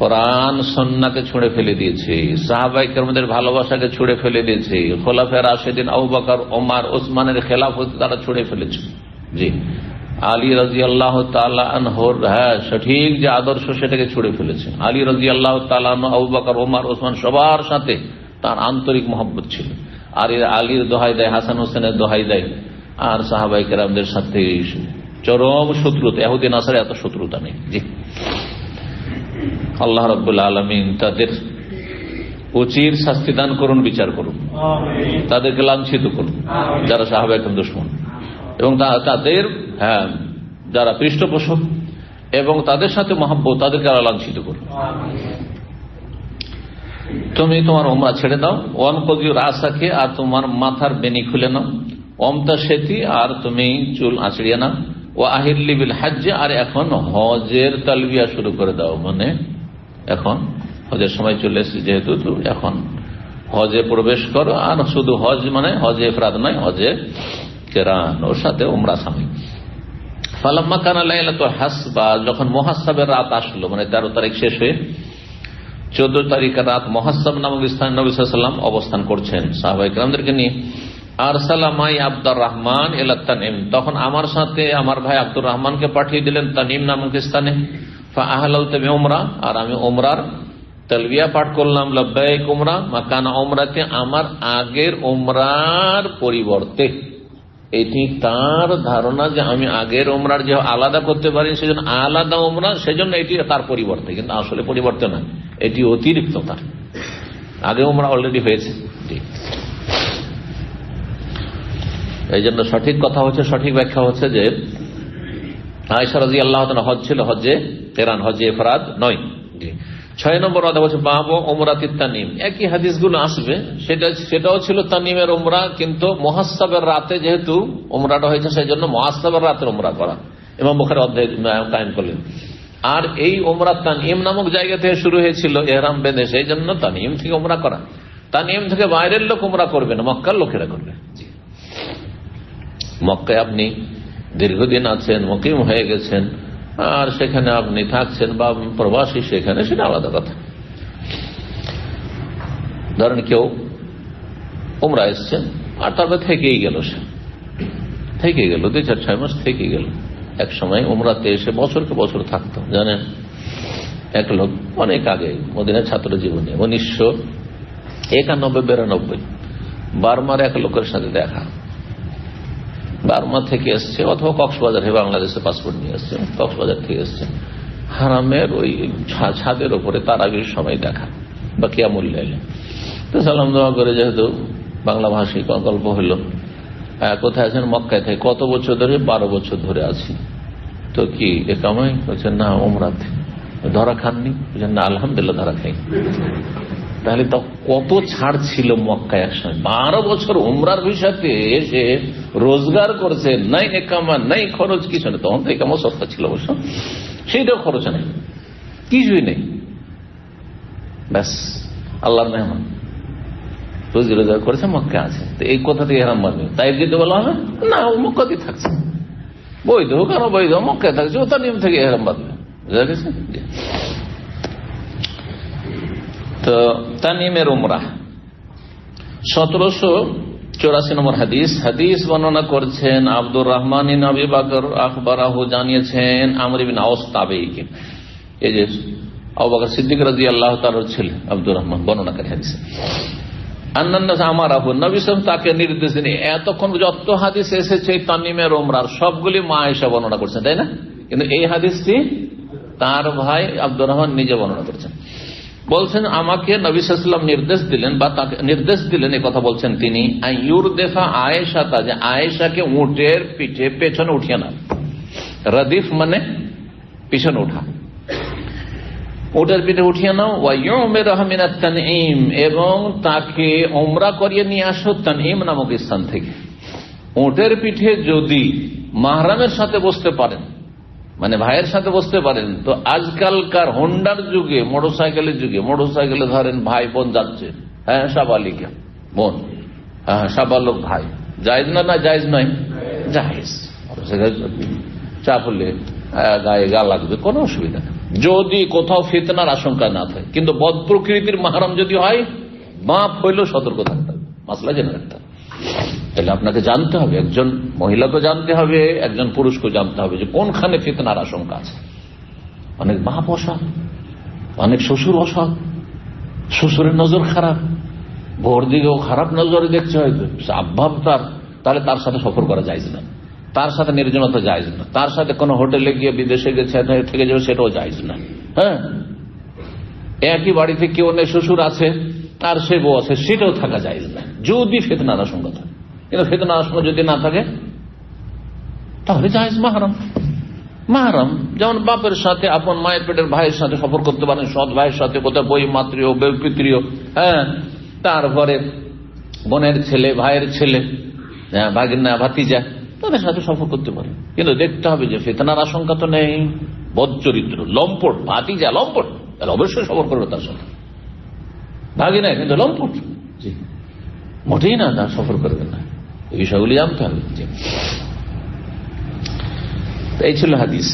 কোরআন সুন্নাহকে ছুঁড়ে ফেলে দিয়েছে, সাহাবায়ে কেরামদের ভালোবাসাকে ছুঁড়ে ফেলে দিয়েছে, খোলাফায়ে রাশেদিন আবু বকর, ওমর, ওসমানের খেলাফত তারা ছুঁড়ে ফেলেছে। জি, আলী রাদিয়াল্লাহু তাআলা আনহুর সঠিক যে আদর্শ সেটাকে ছুড়ে ফেলেছেন। আলী রাদিয়াল্লাহু তাআলা আনহু, আবু বকর, ওমর, ওসমান সবার সাথে তার আন্তরিক মহব্বত ছিল। আর আলীর দোহাই দেয়, হাসান হোসেনের দোহাই দেয়, আর সাহাবায়ে কেরামদের সাথে চরম শত্রুতা, ইহুদি নাসারা এত শত্রুতা নেই। জি, আল্লাহ রাব্বুল আলামিন তাদের উচিত শাস্তি দান করুন, বিচার করুন, তাদেরকে লাঞ্ছিত করুন যারা সাহাবায়ে কেরাম দুশমন, এবং তাদের যারা পৃষ্ঠপোষক এবং তাদের সাথে মহব্বত, তাদেরকে লাঞ্ছিত করুন। তুমি তোমার উমরা ছেড়ে দাও, ওয়ান কদিউ রাসাকে, আর তোমার মাথার বেনি খুলে নাও, অমতা সেতি, আর তুমি চুল আঁচড়িয়ে নাও, ও আহিল্লি বিল হজ্জ, আর এখন হজের তালবিয়া শুরু করে দাও। মানে এখন হজের সময় চলে এসেছে যেহেতু, তো এখন হজে প্রবেশ করো। আর শুধু হজ মানে হজে ইফরাদ নয়, হজে কেরান, ওর সাথে উমরা সামিল। ফালাম্মা কানা লাইলাতুল হাসবা, যখন মুহাসসাবের রাত আসলো, মানে 13 তারিখ শেষ হয়ে 14 তারিখের রাত মুহাসসাব নামক স্থানে নবী সাল্লাল্লাহু আলাইহি ওয়াসাল্লাম অবস্থান করছেন সাহাবায়ে কেরামদেরকে নিয়ে। আরসালা মাই আব্দুর রহমান ইলা তানিম, তখন আমার সাথে আমার ভাই আব্দুর রহমানকে পাঠিয়ে দিলেন তানিম নামক স্থানে। ফা আহলালতু বিউমরা, আর আমি উমরার তালবিয়া পাঠ করলাম, লব্বাইক উমরা মাকানা উমরাতে, আমার আগের উমরার পরিবর্তে। এটি তার ধারণা যে আমি আগের উমরার যে আলাদা করতে পারি সেজন্য আলাদা উমরা, সেজন্য এটি তার পরিবর্তে, কিন্তু আসলে পরিবর্তে না, এটি অতিরিক্ত। তার আগে উমরা অলরেডি হয়েছে। এই জন্য সঠিক কথা হচ্ছে, সঠিক ব্যাখ্যা হচ্ছে যে আয়েশা রাদিয়াল্লাহু তাআলা হজ ছিল হজে কেরান, হজে ইফরাদ নয়। 6 নম্বর কথা বলছে বাবু উমরাতিত তানিম, একই হাদিসগুলো আসবে, সেটাও ছিল তানিমের উমরা, কিন্তু মুহাসসাবের রাতে যেহেতু উমরাটা হয়েছে সেই জন্য মুহাসসাবের রাতে উমরা করা, ইমাম বুখারী অধ্যায় কায়েম করলেন। আর এই উমরা তানিম নামক জায়গা থেকে শুরু হয়েছিল ইহরাম বেঁধে, সেই জন্য তানিম থেকে উমরা করা। তানিম থেকে বাইরের লোক উমরা করবে না, মক্কার লোকেরা করবে। মক্কায় আপনি দীর্ঘদিন আছেন, মুকিম হয়ে গেছেন, আর সেখানে আপনি থাকছেন বা প্রবাসী সেখানে, সেটা আলাদা কথা। ধরেন কেউ উমরা এসছেন আর তারপর থেকেই গেল, সে থেকে গেল 2-4-6 মাস থেকে গেল। এক সময় উমরাতে এসে বছরকে বছর থাকতো। জানেন, এক লোক অনেক আগে মদিনার ছাত্র জীবনে 1991-92 বার্মার এক লোকের সাথে দেখা। বার্মা থেকে এসছে, অথবা কক্সবাজার হয়ে বাংলাদেশে পাসপোর্ট নিয়ে এসছে, কক্সবাজার থেকে এসছে। হারামের ওই ছাদের ওপরে তারাবির সময় দেখা বা কিয়ামুল লাইল। তো সালাম দোয়া করে, যেহেতু বাংলা ভাষী গল্প হইল, কোথায় আছেন? মক্কায় থেকে। কত বছর ধরে? 12 বছর ধরে আছি। তো কি একামাই? বলছেন না, উমরাতে। ধরা খাননি? বলছেন না, আলহামদুলিল্লাহ ধরা খাই। তাহলে তো কত ছাড় ছিল মক্কায় একসময়। 12 বছর উমরার বিষয়তে এসে রোজগার করছে, নাই একামা নাই খরচ, কিছু নেই। তখন তো একামা সস্তা ছিল অবশ্য, সেইটাও খরচ নেই, কিছুই নেই। ব্যাস আল্লাহর মেহমান, রোজি রোজগার করেছে, মক্কা আছে। তো এই কথা থেকে হেরাম মানবে, তাই যেতে বলা হবে না, ও মক্কাতেই থাকছে, বৈধ হোক আর অবৈধ, মক্কায় থাকছে, ও তার নিয়ম থেকে হেরাম বাঁধবে। বুঝা গেছে? তো তানিমের উমরা 1784 নম্বর হাদিস বর্ণনা করছেন আব্দুর রহমান ইবনে আবি বকর আখবরাহু, জানিয়েছেন আমর ইবনে আওস তাবেঈকে। এই যে আবু বকর সিদ্দিক রাদিয়াল্লাহু তাআলার ছেলে আব্দুর রহমান বর্ণনাকারী হাদিস। আন্নাস আমারাহু, নবী সাল্লাল্লাহু আলাইহি ওয়াসাল্লাম তাকে নির্দেশ দিলেন। এতক্ষণ যত হাদিস এসেছে তানিমের উমরার সবগুলি মা আয়েশা বর্ণনা করছেন, তাই না? কিন্তু এই হাদিসটি তার ভাই আব্দুর রহমান নিজে বর্ণনা করছেন। বলছেন আমাকে নবী সাল্লাল্লাহু আলাইহি ওয়াসাল্লাম নির্দেশ দিলেন, বা তাকে নির্দেশ দিলেন, এই কথা বলছেন তিনি, আইয়ুরদেফা আয়েশা, যে আয়েশাকে উটের পিঠে পেছনে উঠিয়ে নাও। রাদিফ মানে পিছনে ওঠা, উটের পিঠে উঠিয়ে নাও। ওয়ায়ুমিরহা মিনাত তানঈম, এবং তাকে উমরা করিয়ে নিয়ে আসো তানঈম নামক স্থান থেকে। উটের পিঠে যদি মাহরামের সাথে বসতে পারেন, মানে ভাইয়ের সাথে বসতে পারেন, তো আজকালকার হোন্ডার যুগে, মোটরসাইকেলের যুগে, মোটরসাইকেলে ধরেন ভাই বোন যাচ্ছে, হ্যাঁ সাবালিকা বোন, হ্যাঁ সাবালক ভাই, জায়েজ না? না জায়েজ নয়, জায়েজ। চাপ হলে গায়ে গা লাগবে, কোনো অসুবিধা নেই, যদি কোথাও ফিতনার আশঙ্কা না থাকে। কিন্তু বদ প্রকৃতির মাহরাম যদি হয়, বাপ হইলেও সতর্ক থাকতে হবে, মাসলা জেনে রাখতে হবে। তাহলে আপনাকে জানতে হবে, একজন মহিলাকে জানতে হবে, একজন পুরুষকে জানতে হবে যে কোনখানে ফিতনার আশঙ্কা আছে। অনেক বাপ অসৎ, অনেক শ্বশুর অসৎ, শ্বশুরের নজর খারাপ, ভোর দিকেও খারাপ নজরে দেখছে হয়তো আব্বাব তার, তাহলে তার সাথে সফর করা যায় না, তার সাথে নির্জনতা যায় না, তার সাথে কোনো হোটেলে গিয়ে বিদেশে গেছে থেকে যাবে সেটাও যায় না। হ্যাঁ, একই বাড়িতে কেউ নেই, শ্বশুর আছে আর সে বউ আছে, সেটাও থাকা যায় না যদি ফিতনার আশঙ্কা থাকে। কিন্তু ফিতনার আশঙ্কা যদি না থাকে তাহলে জায়েজ মাহরাম। মাহরাম যেমন বাপের সাথে, আপন মায়ের পেটের ভাইয়ের সাথে সফর করতে পারেন, সৎ ভাইয়ের সাথে, কোথাও বই মাতৃও পিতৃও, হ্যাঁ, তারপরে বোনের ছেলে, ভাইয়ের ছেলে, ভাগিনা ভাতিজা, তাদের সাথে সফর করতে পারে। কিন্তু দেখতে হবে যে ফিতনার আশঙ্কা তো নেই, বদচরিত্র, লম্পট, ভাতিজা লম্পট, তাহলে অবশ্যই সফর করবে তার সাথে। ভাগিনা কিন্তু লম্পট, জি মোটেই না, না সফর করবে না, এই বিষয়গুলি জানতে হবে। এই ছিল হাদিস।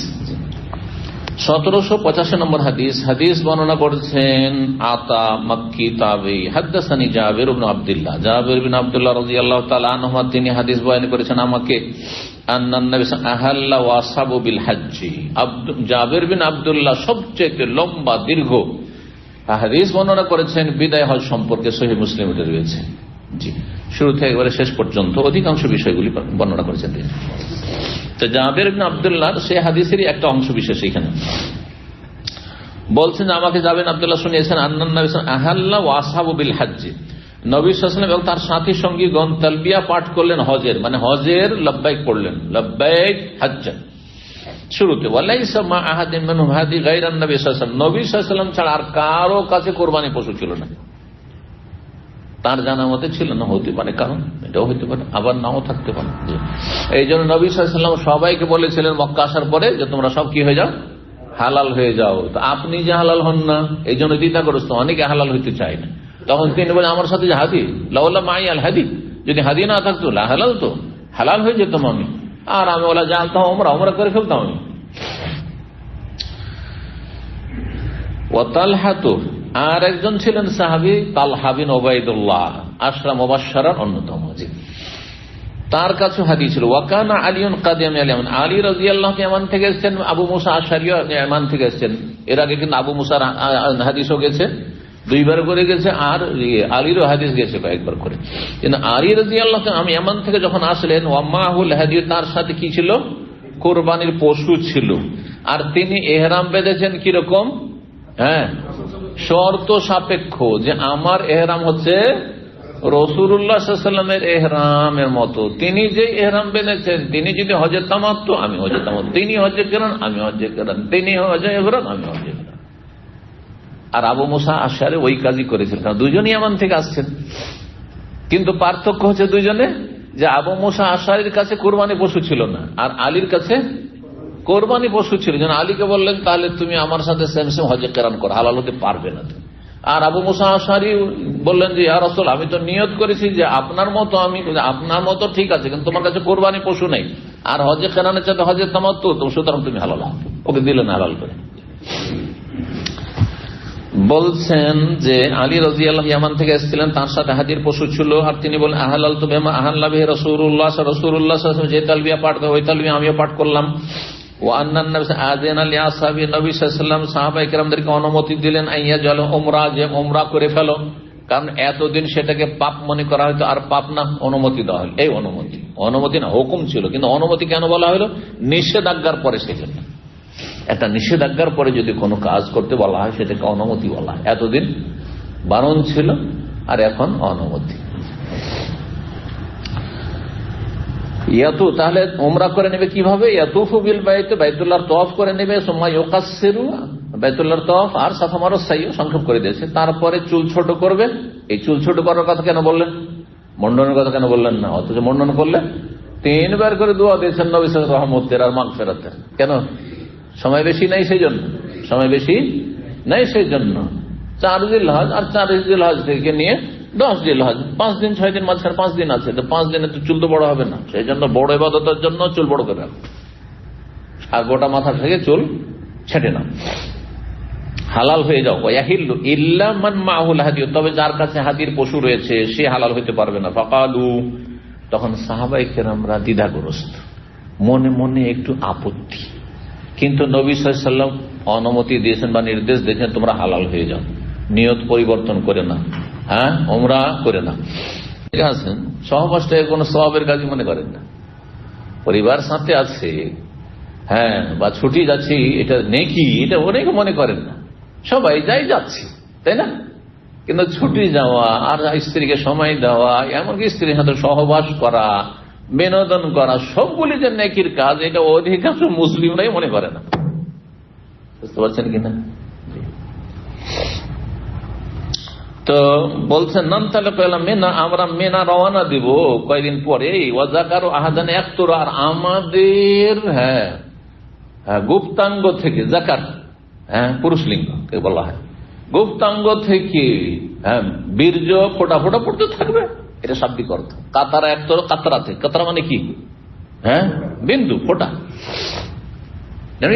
1785 নম্বর হাদিস। হাদিস বর্ণনা করেছেন আতা মক্কি তাবেঈ, হাদাসানি জাবির ইবনে আব্দুল্লাহ। জাবির ইবনে আব্দুল্লাহ রাদিয়াল্লাহু তাআলা আনহু তিনি হাদিস বয়ান করেছেন আমাকে, আন্নান নবী আহাল্লা ওয়া আসহাবু বিল হজ্জ। জাবির বিন আব্দুল্লাহ সবচেয়ে লম্বা দীর্ঘ হাদিস বর্ণনা করেছেন বিদায় হজ সম্পর্কে, সহিহ মুসলিমে রয়েছে। জি, শুরু থেকে একবারে শেষ পর্যন্ত অধিকাংশ বিষয়গুলি বর্ণনা করেছেন তিনি। তো জাবির ইবনে আব্দুল্লাহ সেই হাদিসেরই একটা অংশ বিশেষ এখানে বলছেন, আমাকে জাবির আব্দুল্লাহ শুনিয়েছেন আন্নান নবী আহাল্লা ওয়া আসহাবু বিল হজ্জ, নবী সাল্লাল্লাহু আলাইহি ওয়াসাল্লাম এবং তার সাথী সঙ্গীগণ তালবিয়া পাঠ করলেন হজের, মানে হজের লব্বাইক পড়লেন, লব্বাইক হজ্জ শুরুতে। ওয়ালাইসা মা আহাদিন মিনহুম হাদি গায়রান নবী সাল্লাল্লাহু আলাইহি ওয়াসাল্লাম, নবী সাল্লাল্লাহু আলাইহি ওয়াসাল্লাম ছাড়া আর কারো কাছে কুরবানি পশু ছিল না, তার জানা মতে ছিল না, হতে পারে কারণ এটাও হতে পারে, আবার নাও থাকতে পারে। এই জন্য নবী সাল্লাল্লাহু আলাইহি ওয়াসাল্লাম সবাইকে বলেছিলেন মক্কা আসার পরে যে তোমরা সব কি হয়ে যাও, হালাল হয়ে যাও। তো আপনি যে হালাল হন না, এই জন্য দ্বিধাগ্রস্ত, অনেকে হালাল হইতে চায় না। তখন তিনি বলেন আমার সাথে যে হাদি লাউলা মাই আল হাদি, যদি হাদি না থাকতো হালাল তো হালাল হয়ে যেতাম আমি, আর আমি ওলা জানতাম ওমরা করে ফেলতাম আমি। ও তালহাতু, আর একজন ছিলেন সাহাবী তালহা বিন উবাইদুল্লাহ, আশরা মুবাশশারার অন্যতম, তার কাছে হাদিস ছিল। ওয়াকানা আলিউন কাদিয়াম ইয়ামান, আলী রাদিয়াল্লাহু ইয়ামান থেকে এসেছেন, আবু মুসা আশআরীও ইয়ামান থেকে এসেছেন। এর আগে কিন্তু আবু মুসার হাদিসও গেছে, দুইবার করে গেছে, আর আলীরও হাদিস গেছে কয়েকবার করে। কিন্তু আলী রাদিয়াল্লাহু আমি ইয়ামান থেকে যখন আসলেন, ওয়া মাহুল হাদিয়, তার সাথে কি ছিল, কুরবানির পশু ছিল। আর তিনি ইহরাম বেঁধেছেন কিরকম, হ্যাঁ শর্ত সাপেক্ষ, যে আমার ইহরাম হচ্ছে রাসূলুল্লাহ সাল্লাল্লাহু আলাইহি ওয়াসাল্লামের ইহরামের মতো। তিনি যে ইহরাম বেঁধেছেন, তিনি যদি হজে তামাত্তু, আমি হজে তামাত্তু, তিনি হজে কিরান, আমি হজে কিরান, তিনি হজে ইফরাদ, আমি হজে ইফরাদ। আর আবু মুসা আশআরী ওই কাজই করেছিলেন, কারণ দুইজনই ইয়ামান থেকে আসছেন। কিন্তু পার্থক্য হচ্ছে দুইজনে, যে আবু মুসা আশআরীর কাছে কুরবানি পশু ছিল না, আর আলীর কাছে কোরবানি পশু ছিল। যেন আলীকে বললেন তাহলে তুমি আমার সাথে সেম সেম হজে কেরান করো, হালাল হতে পারবে না। আর আবু মুসা আশআরী বললেন যে ইয়া রাসূল, আমি তো নিয়ত করেছি যে আপনার মতো, আমি আপনার মতো ঠিক আছে, কিন্তু তোমার কাছে কোরবানি পশু নেই, আর হজে কেরানের সাথে হজে তামাত্তু, তো সুতরাং তুমি হালাল হও। ওকে দিলেন হালাল করে। বলছেন যে আলী রাদিয়াল্লাহু ইয়ামান থেকে এসেছিলেন, তার সাথে হাদির পশু ছিল, আর তিনি বলেন আহালাল তো বিমা আহাল্লা বিহি রাসূলুল্লাহ সাল্লাল্লাহু আলাইহি ওয়াসাল্লাম, যে তালবিয়া পাঠ করে ওই তালবিয়া আমিও পাঠ করলাম। ও আন্নান নবী আযানা লিআসহাবি, নবী সাল্লাল্লাহু আলাইহি ওয়াসাল্লাম সাহাবায়ে কেরামদেরকে অনুমতি দিলেন আইয়া জাল উমরা, যে উমরা করে ফেলো, কারণ এতদিন সেটাকে পাপ মনে করা হয়তো, আর পাপ না, অনুমতি দেওয়া হলো। এই অনুমতি না, হুকুম ছিল, কিন্তু অনুমতি কেন বলা হলো, নিষেধাজ্ঞার পরে। সেই জন্য একটা নিষেধাজ্ঞার পরে যদি কোনো কাজ করতে বলা হয় সেটাকে অনুমতি বলা হয়। এতদিন বারণ ছিল আর এখন অনুমতি। ইয়াতু, তাহলে উমরা করে নেবে কিভাবে, ইয়াতুফু বিল বাইত, বাইতুল্লাহর তওয়াফ করে নেবে, সুম্মা ইউকাসসিরু, বাইতুল্লাহর তওয়াফ আর সাফা মারওয়া সাই সংক্ষেপ করে দিয়েছে। তারপরে চুল ছোট করবে। এই চুল ছোট করার কথা কেন বললেন, মন্ডনের কথা কেন বললেন না? অথচ মন্ডন করলে 3 বার করে দোয়া দিয়েছেন নবী সাল্লাল্লাহু আলাইহি ওয়াসাল্লাম রহমতের আর মাগফিরাতের। কেন? সময় বেশি নাই সেই জন্য, সময় বেশি নাই সেই জন্য। 4 জিলহজ আর 4 জিলহজ থেকে নিয়ে 10 জিলহজ, 5 দিন 6 দিন, মাঝখানে 5 দিন আছে, তো 5 দিনে তো চুল তো বড় হবে না, সেই জন্য বড় ইবাদতের জন্য চুল বড় করে রাখো, আর গোটা মাথা থেকে চুল ছেটে না, হালাল হয়ে যাও। ইয়াহিল্লু ইল্লা মান মাহুল হাদিয়, তবে যার কাছে হাদির পশু রয়েছে সে হালাল হইতে পারবে না। ফাকালু, তখন সাহাবায়ে কেরামরা দ্বিধাগ্রস্ত, মনে মনে একটু আপত্তি, কিন্তু নবী সাল্লাল্লাহু আলাইহি ওয়াসাল্লাম অনুমতি দিয়েছেন বা নির্দেশ দিয়েছেন, তোমরা হালাল হয়ে যাও, নিয়ত পরিবর্তন করে না, ওমরা করে না। ঠিক আছে, সহবাসটাকে কোনো সওয়াবের কাজই মনে করেন না, পরিবার সাথে আছে, বা ছুটি যাচ্ছি এটা নেকি, এটা অনেকে মনে করেন না, সবাই যাই যাচ্ছি, তাই না? কিন্তু ছুটি যাওয়া আর স্ত্রীকে সময় দেওয়া, এমনকি স্ত্রীর সাথে সহবাস করা, বিনোদন করা, সবগুলি যে নেকির কাজ, এটা অধিকাংশ মুসলিমরাই মনে করে না। বুঝতে পারছেন কিনা? তো বলছেন নাম তাহলে পেলাম মেনা, আমরা মেনা রওনা দিব কয়েকদিন পরে, ওয়াজাকারু আহাদান একতর, আর আমাদের গুপ্তাঙ্গ থেকে, জাকার পুরুষলিঙ্গকে বলা হয়, গুপ্তাঙ্গ থেকে বীর্য ফোটা ফোটা পড়তে থাকবে, এটা শাব্দিক অর্থ। কাতারা একতর, কাতরাতে, কাতরা মানে কি? বিন্দু ফোটা।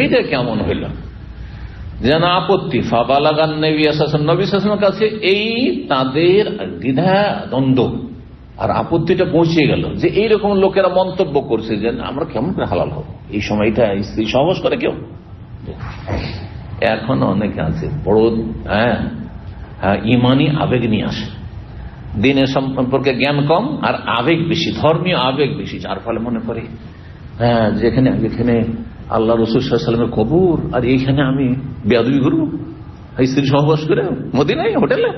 এটা কেমন হইল যেন আপত্তি। ফাবালাগান নবী সাল্লাল্লাহু আলাইহি ওয়াসাল্লামের কাছে এই তাদের দ্বিধা দ্বন্দ্ব আর আপত্তিটা পৌঁছে গেল, যে এইরকম লোকেরা মন্তব্য করছে যে আমরা কেমন করে হালাল হব এই সময়টা, স্ত্রী সহবাস করে কেউ। এখন অনেকে আছে বড় ইমানি আবেগ নিয়ে আসে, দিনের সম্পর্কে জ্ঞান কম আর আবেগ বেশি, ধর্মীয় আবেগ বেশি, যার ফলে মনে করে যেখানে আল্লাহ রাসূল সাল্লাল্লাহু আলাইহি ওয়াসাল্লামের কবর, আর এইখানে আমি বেয়াদবি করবো স্ত্রী সহবাস করে মদিনায় হোটেলে,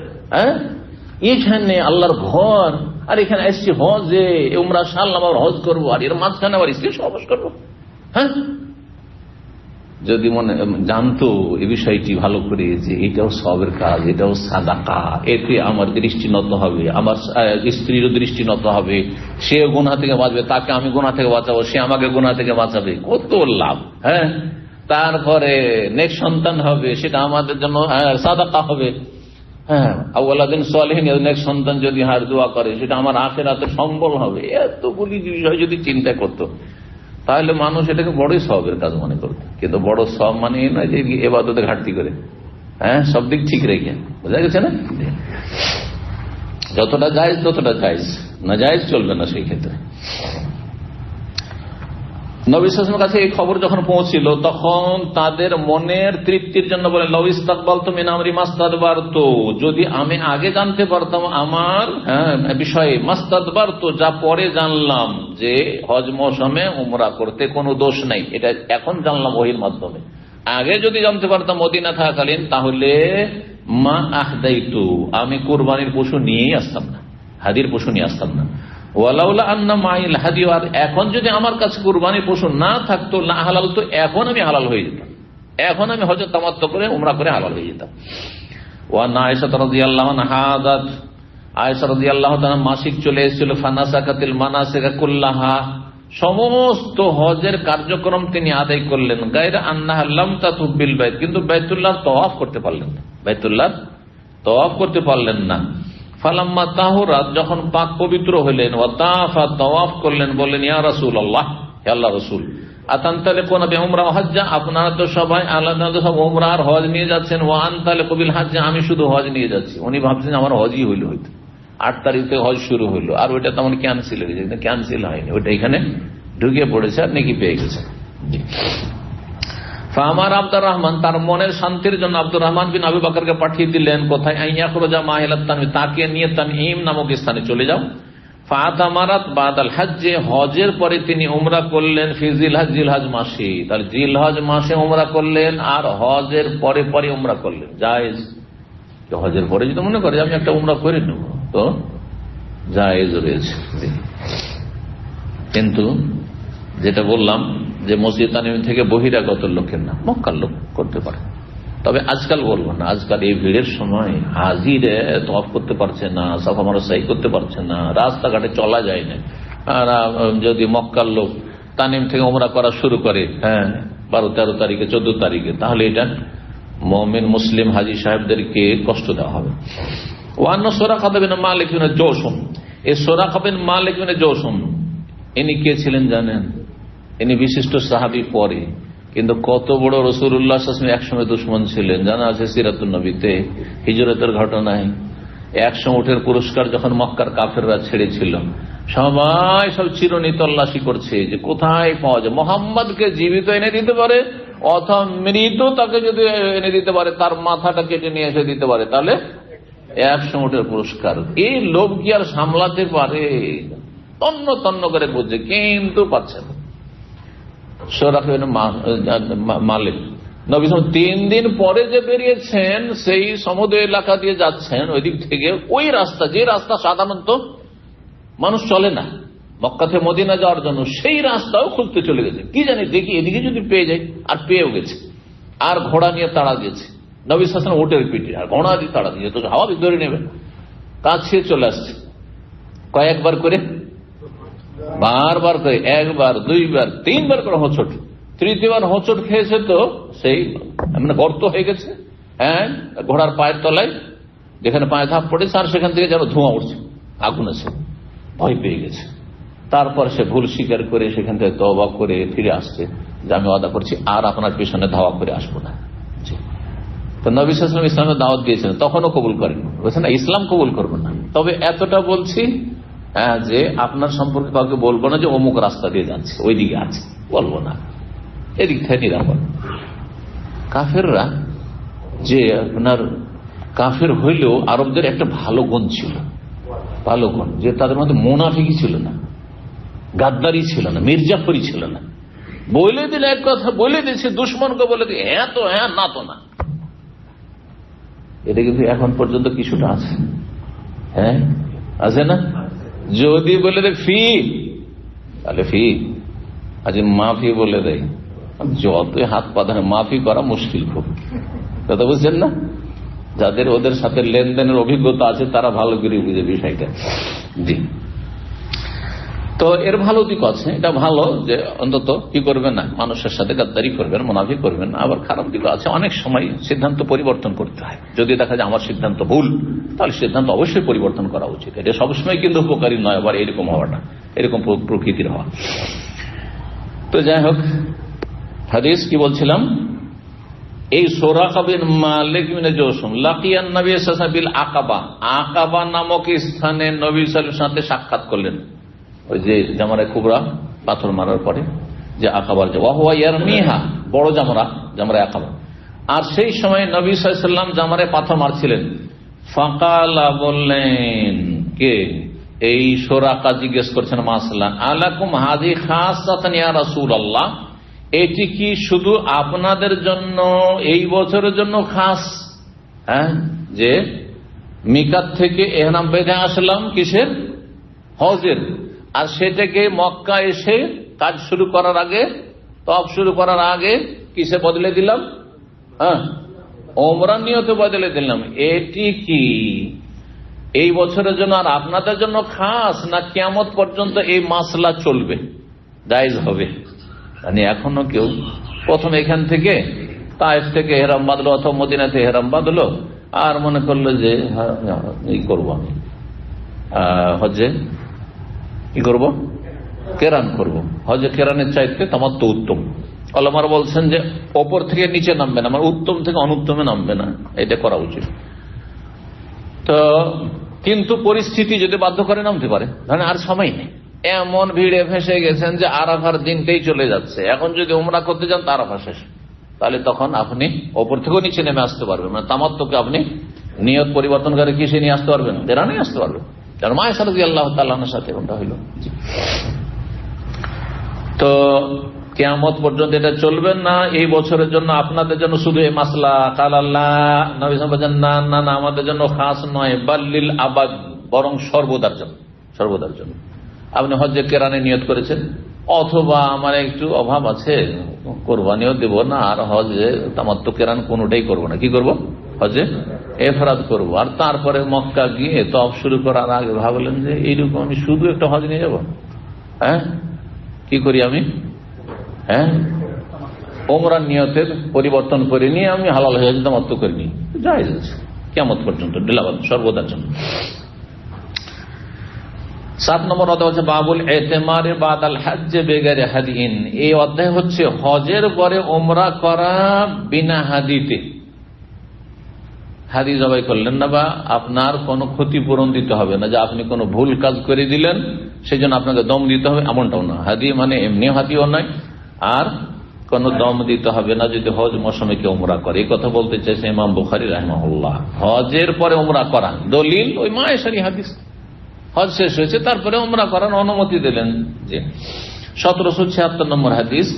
এইখানে আল্লাহর ঘর, আর এখানে এসছি হজে, উমরা সাল্লাম আবার হজ করবো, আর এর মাঝখানে আবার স্ত্রী সহবাস করবো। যদি মনে জানতো এই বিষয়টি ভালো করে, যে এটাও সবের কাজ, এটাও সাদাকা, এতে আমার দৃষ্টি নত হবে, আমার স্ত্রীরও দৃষ্টি নত হবে, সে গুনাহ থেকে বাঁচবে, তাকে আমি গুনাহ থেকে বাঁচাবো, সে আমাকে গুনাহ থেকে বাঁচাবে, কত লাভ। তারপরে নেক্সট সন্তান হবে, সেটা আমাদের জন্য সাদাকা হবে। আউয়ালাদিন সালিহিন, নেক্সট সন্তান যদি দোয়া করে, সেটা আমার আখিরাতের সম্বল হবে। এতগুলি বিষয় যদি চিন্তা করতো, তাহলে মানুষ এটাকে বড়ই সওয়াবের কাজ মনে করতো। কিন্তু বড় সওয়াব মানে না যে ইবাদতে ঘাটতি করে, সব দিক ঠিক রেখে, বোঝা গেছে না? যতটা জায়েজ ততটা জায়েজ, না জায়েজ চলবে না সেই ক্ষেত্রে। নবী সাল্লাল্লাহু আলাইহি ওয়াসাল্লামের কাছে এই খবর যখন পৌঁছিল, তখন তাদের মনের তৃপ্তির জন্য বলেন, লাউ ইস্তাকবালতু মিন আমরি মাস্তাদবারতু, যদি আমি আগে জানতে পারতাম আমার বিষয়ে, মাস্তাদবারতু, যা পরে জানলাম, যে হজ মৌসুমে উমরা করতে কোনো দোষ নাই, এটা এখন জানলাম ওহীর মাধ্যমে। আগে যদি জানতে পারতাম মদিনা থাকাকালীন, তাহলে মা আহদাইতু, আমি কুরবানির পশু নিয়েই আসতাম না, হাদির পশু নিয়ে আসতাম না। ওয়ালাউলা আন্না মাইল হাদি, আর এখন যদি আমার কাছে কুরবানির পশু না থাকতো, না হালাল, তো এখন আমি হালাল হয়ে যেতাম, এখন আমি হজে তামাত্তু করে উমরা করে হালাল হয়ে যেতাম। ওয়া আয়েশা রাদিয়াল্লাহু আনহা, আয়েশা রাদিয়াল্লাহু তাআলা মাসিক চলে এসেছিল, ফানাসাকাতিল মানাসিকা কুল্লাহা, সমস্ত হজের কার্যক্রম তিনি আদায় করলেন, গায়রা আন্নাহা লাম তাতুফ বিল বাইত, কিন্তু বাইতুল্লাহ তওয়াফ করতে পারলেন না, বাইতুল্লাহ তওয়াফ করতে পারলেন না। ফালাম্মা তাহুরাত, যখন পাক পবিত্র হলেন, ওয়া তাফা, তাওয়াফ করলেন, বললেন ইয়া রাসূলুল্লাহ, হে আল্লাহর রাসূল, আতানতালিকুনা বিউমরা ওয়া হজ্জা, আপনারা তো সবাই আলাদা সব উমরা আর হজ নিয়ে যাচ্ছেন, ওয়া আনতালিকু বিল হজ্জ, আমি শুধু হজ নিয়ে যাচ্ছি। উনি ভাবছেন আমার হজই হইল, হয়তো 8 তারিখ থেকে হজ শুরু হইলো, আর ওইটা তেমন ক্যান্সেল হয়ে গেছে, ক্যান্সেল হয়নি, ওইটা এখানে ঢুকে পড়েছে আর নাকি পেয়ে গেছে। ফামার আব্দুর রহমান, তার মনের শান্তির জন্য আব্দুর রহমান বিন আবু বকরকে পাঠিয়ে দিলেন, কোথায়? আইয়াখরুজা মাহিলাত তানঈম, তাকে নিয়ে তানঈম নামক স্থানে চলে যাও। ফাতামারাত বাদাল হজ্জে, হজের পরে তিনি উমরা করলেন, ফি জিলহজ, জিলহজ মাসে, তাহলে জিলহজ মাসে উমরা করলেন, আর হজের পরে পরে উমরা করলেন। জায়েজ, হজের পরে যদি মনে করে আমি একটা উমরা করে নেব, তো জায়েজ রয়েছে। কিন্তু যেটা বললাম, যে মসজিদ তানঈম থেকে বহিরাগত লোকের না, মক্কার লোক করতে পারে। তবে আজকাল বলবো না, আজকাল এই ভিড়ের সময় হাজিরে তওয়াফ করতে পারছে না, সাফা মারওয়া সাই করতে পারছে না, রাস্তাঘাটে চলা যায় না। আর যদি মক্কার লোক তানঈম থেকে উমরা করা শুরু করে 12-13 তারিখে, 14 তারিখে, তাহলে এটা মুমিন মুসলিম হাজী সাহেবদেরকে কষ্ট দেওয়া হবে। ওয়ান্না সুরাকা বিন মালিক বিন জৌশুম, এই সুরাকা বিন মালিক বিন জৌশুম, ইনি কে ছিলেন জানেন? ইনি বিশিষ্ট সাহাবী পরে, কিন্তু কত বড় রাসূলুল্লাহ সাল্লাল্লাহু আলাইহি ওয়াসাল্লাম একসময় দুশমন ছিলেন, জানা আছে সিরাতুন নবীতে, হিজরতের ঘটনায়। 100 উটের পুরস্কার যখন মক্কার কাফেররা ছেড়েছিল, সবাই সব চিরুনি তল্লাশি করছে যে কোথায় পাওয়া যায়, মোহাম্মদকে জীবিত এনে দিতে পারে অথবা মৃত তাকে যদি এনে দিতে পারে, তার মাথাটা কেটে নিয়ে এসে দিতে পারে, তাহলে 100 উটের পুরস্কার। এই লোভ কি আর সামলাতে পারে? তন্ন তন্ন করে বুঝছে, কিন্তু পাচ্ছে না। মালিক নবী 3 দিন পরে যে বেরিয়েছেন, সেই সমুদ্র এলাকা দিয়ে যাচ্ছেন, ওই দিক থেকে ওই রাস্তা, যে রাস্তা সাধারণত মানুষ চলে না মক্কা থেকে মদিনা যাওয়ার জন্য, সেই রাস্তাও খুঁজতে চলে গেছে। কি জানি, দেখি এদিকে যদি পেয়ে যায়, আর পেয়েও গেছে। আর ঘোড়া নিয়ে তাড়া দিয়েছে নবী সাল্লাল্লাহু আলাইহি ওয়াসাল্লাম, উটের পিঠে, আর ঘোড়া দিয়ে তাড়া দিয়ে তো হাওয়া ধরে নেবে, কাছে চলে আসছে। কয়েকবার করে, বারবার করে, 1 বার 2 বার 3 বার করে হোঁচট, তৃতীয়বার হোঁচট খেয়েছে তো সেই মানে গর্ত হয়ে গেছে, হ্যাঁ, ঘোড়ার পায়ের তলায়, যেখানে পায়ে ধাপ পড়েছে, আর সেখান থেকে যেন ধোঁয়া উঠছে, আগুন আছে, ভয় পেয়ে গেছে। তারপর সে ভুল স্বীকার করে সেখান থেকে তওবা করে ফিরে আসছে যে আমি ওয়াদা করছি আর আপনার পিছনে ধাওয়া করে আসবো না। তো নবী সাল্লাল্লাহু আলাইহি ওয়াসাল্লাম ইসলামের দাওয়াত দিয়েছেন, তখনও কবুল করেন, বলছেন না ইসলাম কবুল করবেন না, তবে এতটা বলছি যে আপনার সম্পর্কে কাউকে বলবো না যে অমুক রাস্তা দিয়ে যাচ্ছে, ওই দিকে আছে, বলবো না, এদিক থেকে নিরাপদ। কাফেররা যে আপনার কাফের হইলেও আরবদের একটা ভালো গুণ ছিল, ভালো গুণ, যে তাদের মধ্যে মুনাফিকি ছিল না, গাদ্দারি ছিল না, মির্জাফরি ছিল না। বলে দিলে এক কথা বলে দিয়েছে, দুশ্মনকে বলে দিয়ে হ্যাঁ তো হ্যাঁ, না তো না। এটা কিন্তু এখন পর্যন্ত কিছুটা আছে, হ্যাঁ আছে না? যদি বলে দেয় ফি, তাহলে ফি, আজ মাফি বলে দেয়, যতই হাত পাধানে মাফি করা মুশকিল খুব, কথা বুঝছেন না? যাদের ওদের সাথে লেনদেনের অভিজ্ঞতা আছে তারা ভালো করে বুঝে বিষয়টা। জি, তো এর ভালো দিক আছে, এটা ভালো যে অন্তত কি করবেন না, মানুষের সাথে গাদ্দারি করবেন, মুনাফিক করবেন না। আবার খারাপ দিক আছে, অনেক সময় সিদ্ধান্ত পরিবর্তন করতে হয়। যদি দেখা যায় আমার সিদ্ধান্ত ভুল, তাহলে সিদ্ধান্ত অবশ্যই পরিবর্তন করা উচিত। এটা সবসময় কিন্তু উপকারী নয়, আবার এরকম হওয়াটা, এরকম প্রকৃতির হওয়া। তো যাই হোক, হাদিস কি বলছিলাম, এই সুরাকা বিন মালিক বিন জৌশুম লাকিয়ান নবী সাল্লাল্লাহু আলাইহি ওয়াসাল্লাম বিল আকাবা, আকাবা নামক স্থানে নবী সাল্লাল্লাহু আলাইহি ওয়াসাল্লামের সাথে সাক্ষাৎ করলেন। ওই যে জামরায়ে কুবরা, পাথর মারার পরে যে আকাবার, যে ওয়াহুয়া ইয়ারমিহা, বড় জামরায়ে আকাবা। আর সেই সময় নবী সাল্লাল্লাহু আলাইহি ওয়াসাল্লাম জামরায়ে পাথর মারছিলেন। ফাকালা, বললেন কে? এই সুরাকা জিজ্ঞেস করছেন মাসলা, আলাকুম হাযি খাসাতান ইয়া রাসূলুল্লাহ, এটি কি শুধু আপনাদের জন্য, এই বছরের জন্য খাস? হ্যাঁ, যে মিকাত থেকে ইহরাম বেঁধে আসলাম কিসের? হজের, আর সেটাকে মক্কা এসে কাজ শুরু করার আগে, তওয়াফ শুরু করার আগে কিসে বদলে দিলাম? হ্যাঁ, ওমরা নিয়তে বদলে দিলাম। এটি কি এই বছরের জন্য আর আপনাদের জন্য খাস, না কিয়ামত পর্যন্ত এই মাসলা চলবে, জায়েজ হবে? মানে এখনো কেউ প্রথম এখান থেকে তায়েফ থেকে ইহরাম বাঁধলো অথবা মদিনা থেকে ইহরাম বাঁধলো, আর মনে করলো যে এই করবো আমি হজে, কি করব? কেরান করব। হজে কেরানের চাইতে তামাত্তু উত্তম। ওলামারা বলছেন যে ওপর থেকে নিচে নামবে না, মানে উত্তম থেকে অনুত্তমে নামবে না, এটা করা উচিত। তো কিন্তু পরিস্থিতি যদি বাধ্য করে নামতে পারে, ধরেন আর সময় নেই, এমন ভিড়ে ফেসে গেছেন যে আরাফার দিনটাই চলে যাচ্ছে, এখন যদি উমরা করতে যান তা আরাফা শেষ, তাহলে তখন আপনি ওপর থেকেও নিচে নেমে আসতে পারবেন, মানে তামাত্তুকে আপনি নিয়ত পরিবর্তন করে কিসে নিয়ে আসতে পারবেন? কেরানে আসতে পারবেন। কারণ মা আয়েশা রাদিয়াল্লাহু তাআলা আনহার সাথে কোনটা হইল। তো কিয়ামত পর্যন্ত এটা চলবেন না, এই বছরের জন্য আপনাদের জন্য শুধু এই মাসলা। কাল আল্লাহ, নবী সাল্লাল্লাহু আলাইহি ওয়াসাল্লাম, না না, আমাদের জন্য খাস নয়, বাল্লিল আবাদ, বরং সর্বদার জন্য, সর্বদার জন্য। আপনি হজ্জে কেরানে নিয়ত করেছেন, অথবা আমার একটু অভাব আছে, কোরবানিও দেব না, আর হজে তামাত্তু কেরান কোনোটাই করবো না, কি করব? হজে এফরাদ করব। আর তারপরে মক্কা গিয়ে তওয়াফ শুরু করার আগে ভাবলেন যে এইরকম আমি শুধু একটা হজ নিয়ে যাব, হ্যাঁ কি করি আমি? হ্যাঁ, ওমরার নিয়তের পরিবর্তন করে নিয়ে আমি হালাল হয়ে যাচ্ছি, তামাত্তু করে নিই, জায়েজ আছে কিয়ামত পর্যন্ত, ডিলাবাদ, সর্বদার জন্য। 7 নম্বর অধ্যায় হচ্ছে বাবুল ইতিমারে বাদাল হজ্জে বেগারে হাদিন। এই অধ্যায় হচ্ছে হজের পরে ওমরা করা বিনা হাদিতে। হাদি জবাই করলেন না, বা আপনার কোনো ক্ষতিপূরণ দিতে হবে না, যে আপনি কোনো ভুল কাজ করে দিলেন সেই জন্য আপনাকে দম দিতে হবে, এমনটাও না। হাদি মানে এমনি হাদিও নয়, আর কোনো দম দিতে হবে না যদি হজ মৌসুমে কেউ উমরা করে। এই কথা বলতে চাইছে ইমাম বুখারী রাহিমাহুল্লাহ। হজের পরে উমরা করা দলিল ওই মায়েশারি হাদিস, হজ শেষ হয়েছে তারপরে উমরা করার অনুমতি দিলেন। যে 1776 নম্বর হাদিস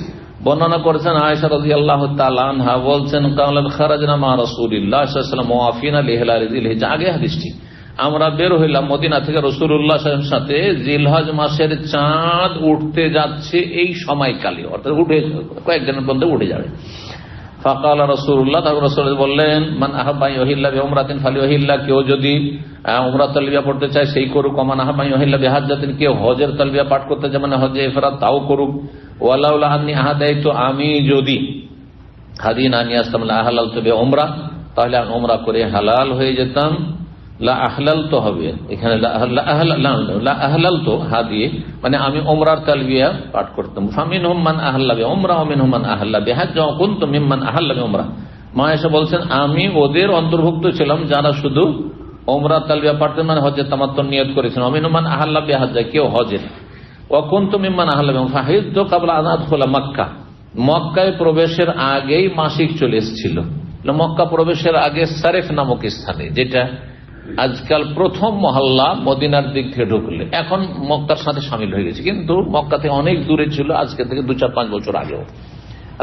বর্ণনা করেছেন আয়েশা রাদিয়াল্লাহু তাআলা আনহা, বলছেন কালান খারাজনা মা রাসূলিল্লাহ সাল্লাল্লাহু আলাইহি ওয়াসাল্লাম মুআফিনা লিহিলাল যিলহিজ্জা। আগে হাদিসটি, আমরা বের হইলাম মদিনা থেকে রাসূলুল্লাহ সাল্লাল্লাহু আলাইহি ওয়াসাল্লামের সাথে জিলহজ মাসের চাঁদ উঠতে যাচ্ছে এই সময়কালে, অর্থাৎ উঠে কয়েকদিনের মধ্যে উঠে যাবে। ফাকাল রাসূলুল্লাহ, তারপর রাসূল বললেন মান আহাব্বা ইউহিল্লা বিউমরাতিন ফালিউহিল্লা, কেউ যদি উমরা তালবিয়া পড়তে চায় সেই করুক। মান আহাব্বা ইউহিল্লা বিহাজ্জাতিন, কেউ হজের তালবিয়া পাঠ করতে চায় মানে হজে ইফরাদ তাও করুক। ওয়ালাউলা আন্নী আহাদাইতু, আমি যদি হাদি না নিয়ে আসতাম লা আহলালতু বিউমরা, তাহলে আমি উমরা করে হালাল হয়ে যেতাম। লা আহলালতু হবে এখানে, লা আহলালতু হাদি মানে আমি উমরার তালবিয়া পাঠ করতাম। ফামিনহুম মান আহল্লা বিউমরা ওয়া মিনহুম মান আহল্লা বিহাজ্জ ওয়া কুনতু মিম্মান আহল্লা বিউমরা। মা এসে বলছেন আমি ওদের অন্তর্ভুক্ত ছিলাম যারা শুধু উমরা তালবিয়া পাঠ করতেন, মানে হজ্জের তামাত্তুন নিয়ত করেছেন। ওয়া মিনহুম মান আহল্লা বিহাজ্জ, কেউ হজের। ওয়া কুনতু মিম্মান আহল্লা বিউমরা ফাহিজ্তু ক্বাবলা আন আদখুলা মক্কা, মক্কায় প্রবেশের আগেই মাসিক চলে এসেছিল। মক্কা প্রবেশের আগে সারেফ নামক স্থানে, যেটা আজকাল প্রথম মহল্লা মদিনার দিক থেকে ঢুকলে, এখন মক্কার সাথে সামিল হয়ে গেছে, কিন্তু মক্কা থেকে অনেক দূরে ছিল, আজকে থেকে 2-4-5 বছর আগেও।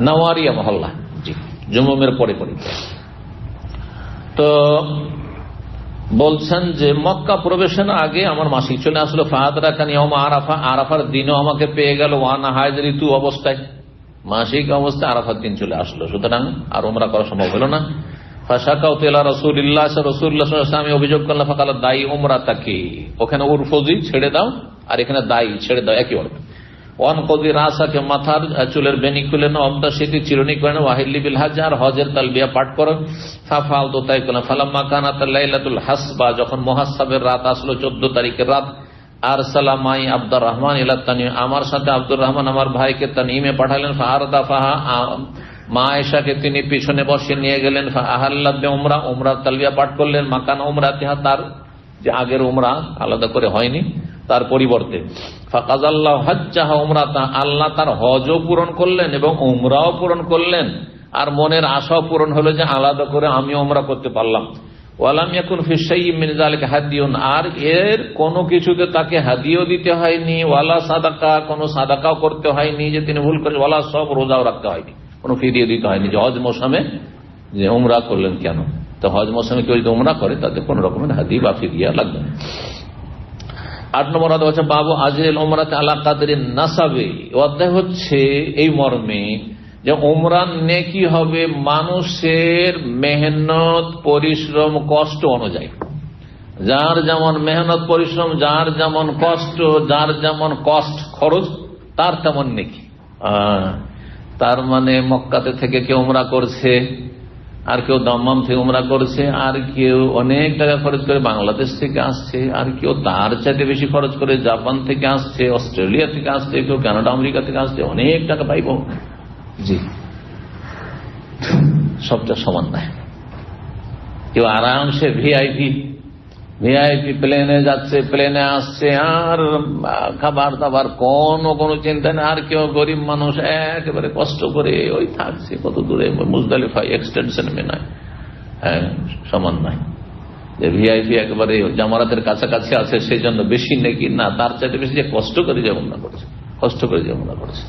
নাওয়ারিয়া মহল্লা, জি, জুমুমের পরে পরে। তো বলছেন যে মক্কা প্রবেশের আগে আমার মাসিক চলে আসলো। ফাদরাকানি ইয়াউমা আরাফা, আরাফার দিনও আমাকে পেয়ে গেল। ওয়ানা হায়দরিতু অবস্থায়, মাসিক অবস্থায় আরাফার দিন চলে আসলো, সুতরাং আর উমরা করা সম্ভব হলো না। ফাশাকাউতু ইলা রাসূলিল্লাহ, রাসূলুল্লাহ সাল্লাল্লাহু আলাইহি ওয়াসাল্লাম অভিযোগ করলেন। ফাকালা দাই উমরাতাকি, ওখানে উরফজি ছেড়ে দাও আর এখানে দাই ছেড়ে দাও, একই অর্থ। ওয়ান কদি রাসাকে, মাথার চুলের বেনি খুলে নাও। অবদা সেটি চিরুনি করে নাও। ওয়াহিল্লি বিল হজ, আর হজের তালবিয়া পাঠ করো। ফাফালতু, তাই করলাম। ফালাম্মা কানাত লাইলাতুল হাসবা, যখন মুহাসসাবের রাত আসলো, 14 তারিখের রাত, আরসালা মাই আব্দুর রহমান ইলা তানিম, আমার সাথে আব্দুর রহমান আমার ভাইকে তানিমে পাঠালেন। ফাআরদাফাহা, মা আয়েশাকে তিনি পিছনে বসে নিয়ে গেলেন। ফাআহাল্লা বিউমরা, উমরার তালবিয়া পাঠ করলেন। মাকান উমরাতিহা, তার যে আগের উমরা আলাদা করে হয়নি তার পরিবর্তে। ফাকাযাল্লাহু হাজ্জাহা উমরাতা, আল্লাহ তার হজও পূরণ করলেন এবং উমরাও পূরণ করলেন, আর মনের আশাও পূরণ হলো যে আলাদা করে আমি উমরা করতে পারলাম। ওয়ালাম ইয়াকুন ফি শাইইন মিন যালিকা হাদিয়ুন, আর এর কোনো কিছুতে তাকে হাদিও দিতে হয়নি। ওয়ালা সাদাকা, কোনো সাদাকাও করতে হয়নি যে তিনি ভুল করে। ওয়ালা সব, রোজাও রাখতে হয়নি, কোনো ফিদিয়ে দিতে হয়নি। যে হজ মৌসুমে যে উমরা করলেন কেন, তো হজ মৌসুমে কেউ যদি উমরা করে তাতে কোন রকমের হাদি বা ফিদিয়া লাগবে না। 8 নম্বর অধ্যায় হচ্ছে বাবু আজরিল উমরাতে আলা কাদরিন নাসাবে। অধ্যায় হচ্ছে এই মর্মে যে উমরার নেকি হবে মানুষের মেহনত, পরিশ্রম, কষ্ট অনুযায়ী। যার যেমন মেহনত পরিশ্রম, যার যেমন কষ্ট, যার যেমন কষ্ট খরচ, তার তেমন নেকি। তার মানে মক্কাতে থেকে কেউ উমরা করছে, আর কেউ দাম্মাম থেকে উমরা করছে, আর কেউ অনেক টাকা খরচ করে বাংলাদেশ থেকে আসছে, আর কেউ তার চাইতে বেশি খরচ করে জাপান থেকে আসছে, অস্ট্রেলিয়া থেকে আসছে, কেউ কানাডা আমেরিকা থেকে আসছে, অনেক টাকা পাইব। জি, সবটা সমান নয়। কেউ আরামসে ভিআইপি প্লেনে যাচ্ছে, প্লেনে আসছে, আর খাবার দাবার কোনো চিন্তা নেই। আর কেউ গরিব মানুষ একেবারে কষ্ট করে ওই থাকছে কত দূরে, মুজদালিফা এক্সটেনশন মেনায়। হ্যাঁ, সমান নয় যে ভিআইপি একেবারে জামারাতের কাছাকাছি আছে সেই জন্য বেশি নাকি না, তার চাইতে বেশি যে কষ্ট করে যেমন না করছে, কষ্ট করে যেমন না করছে।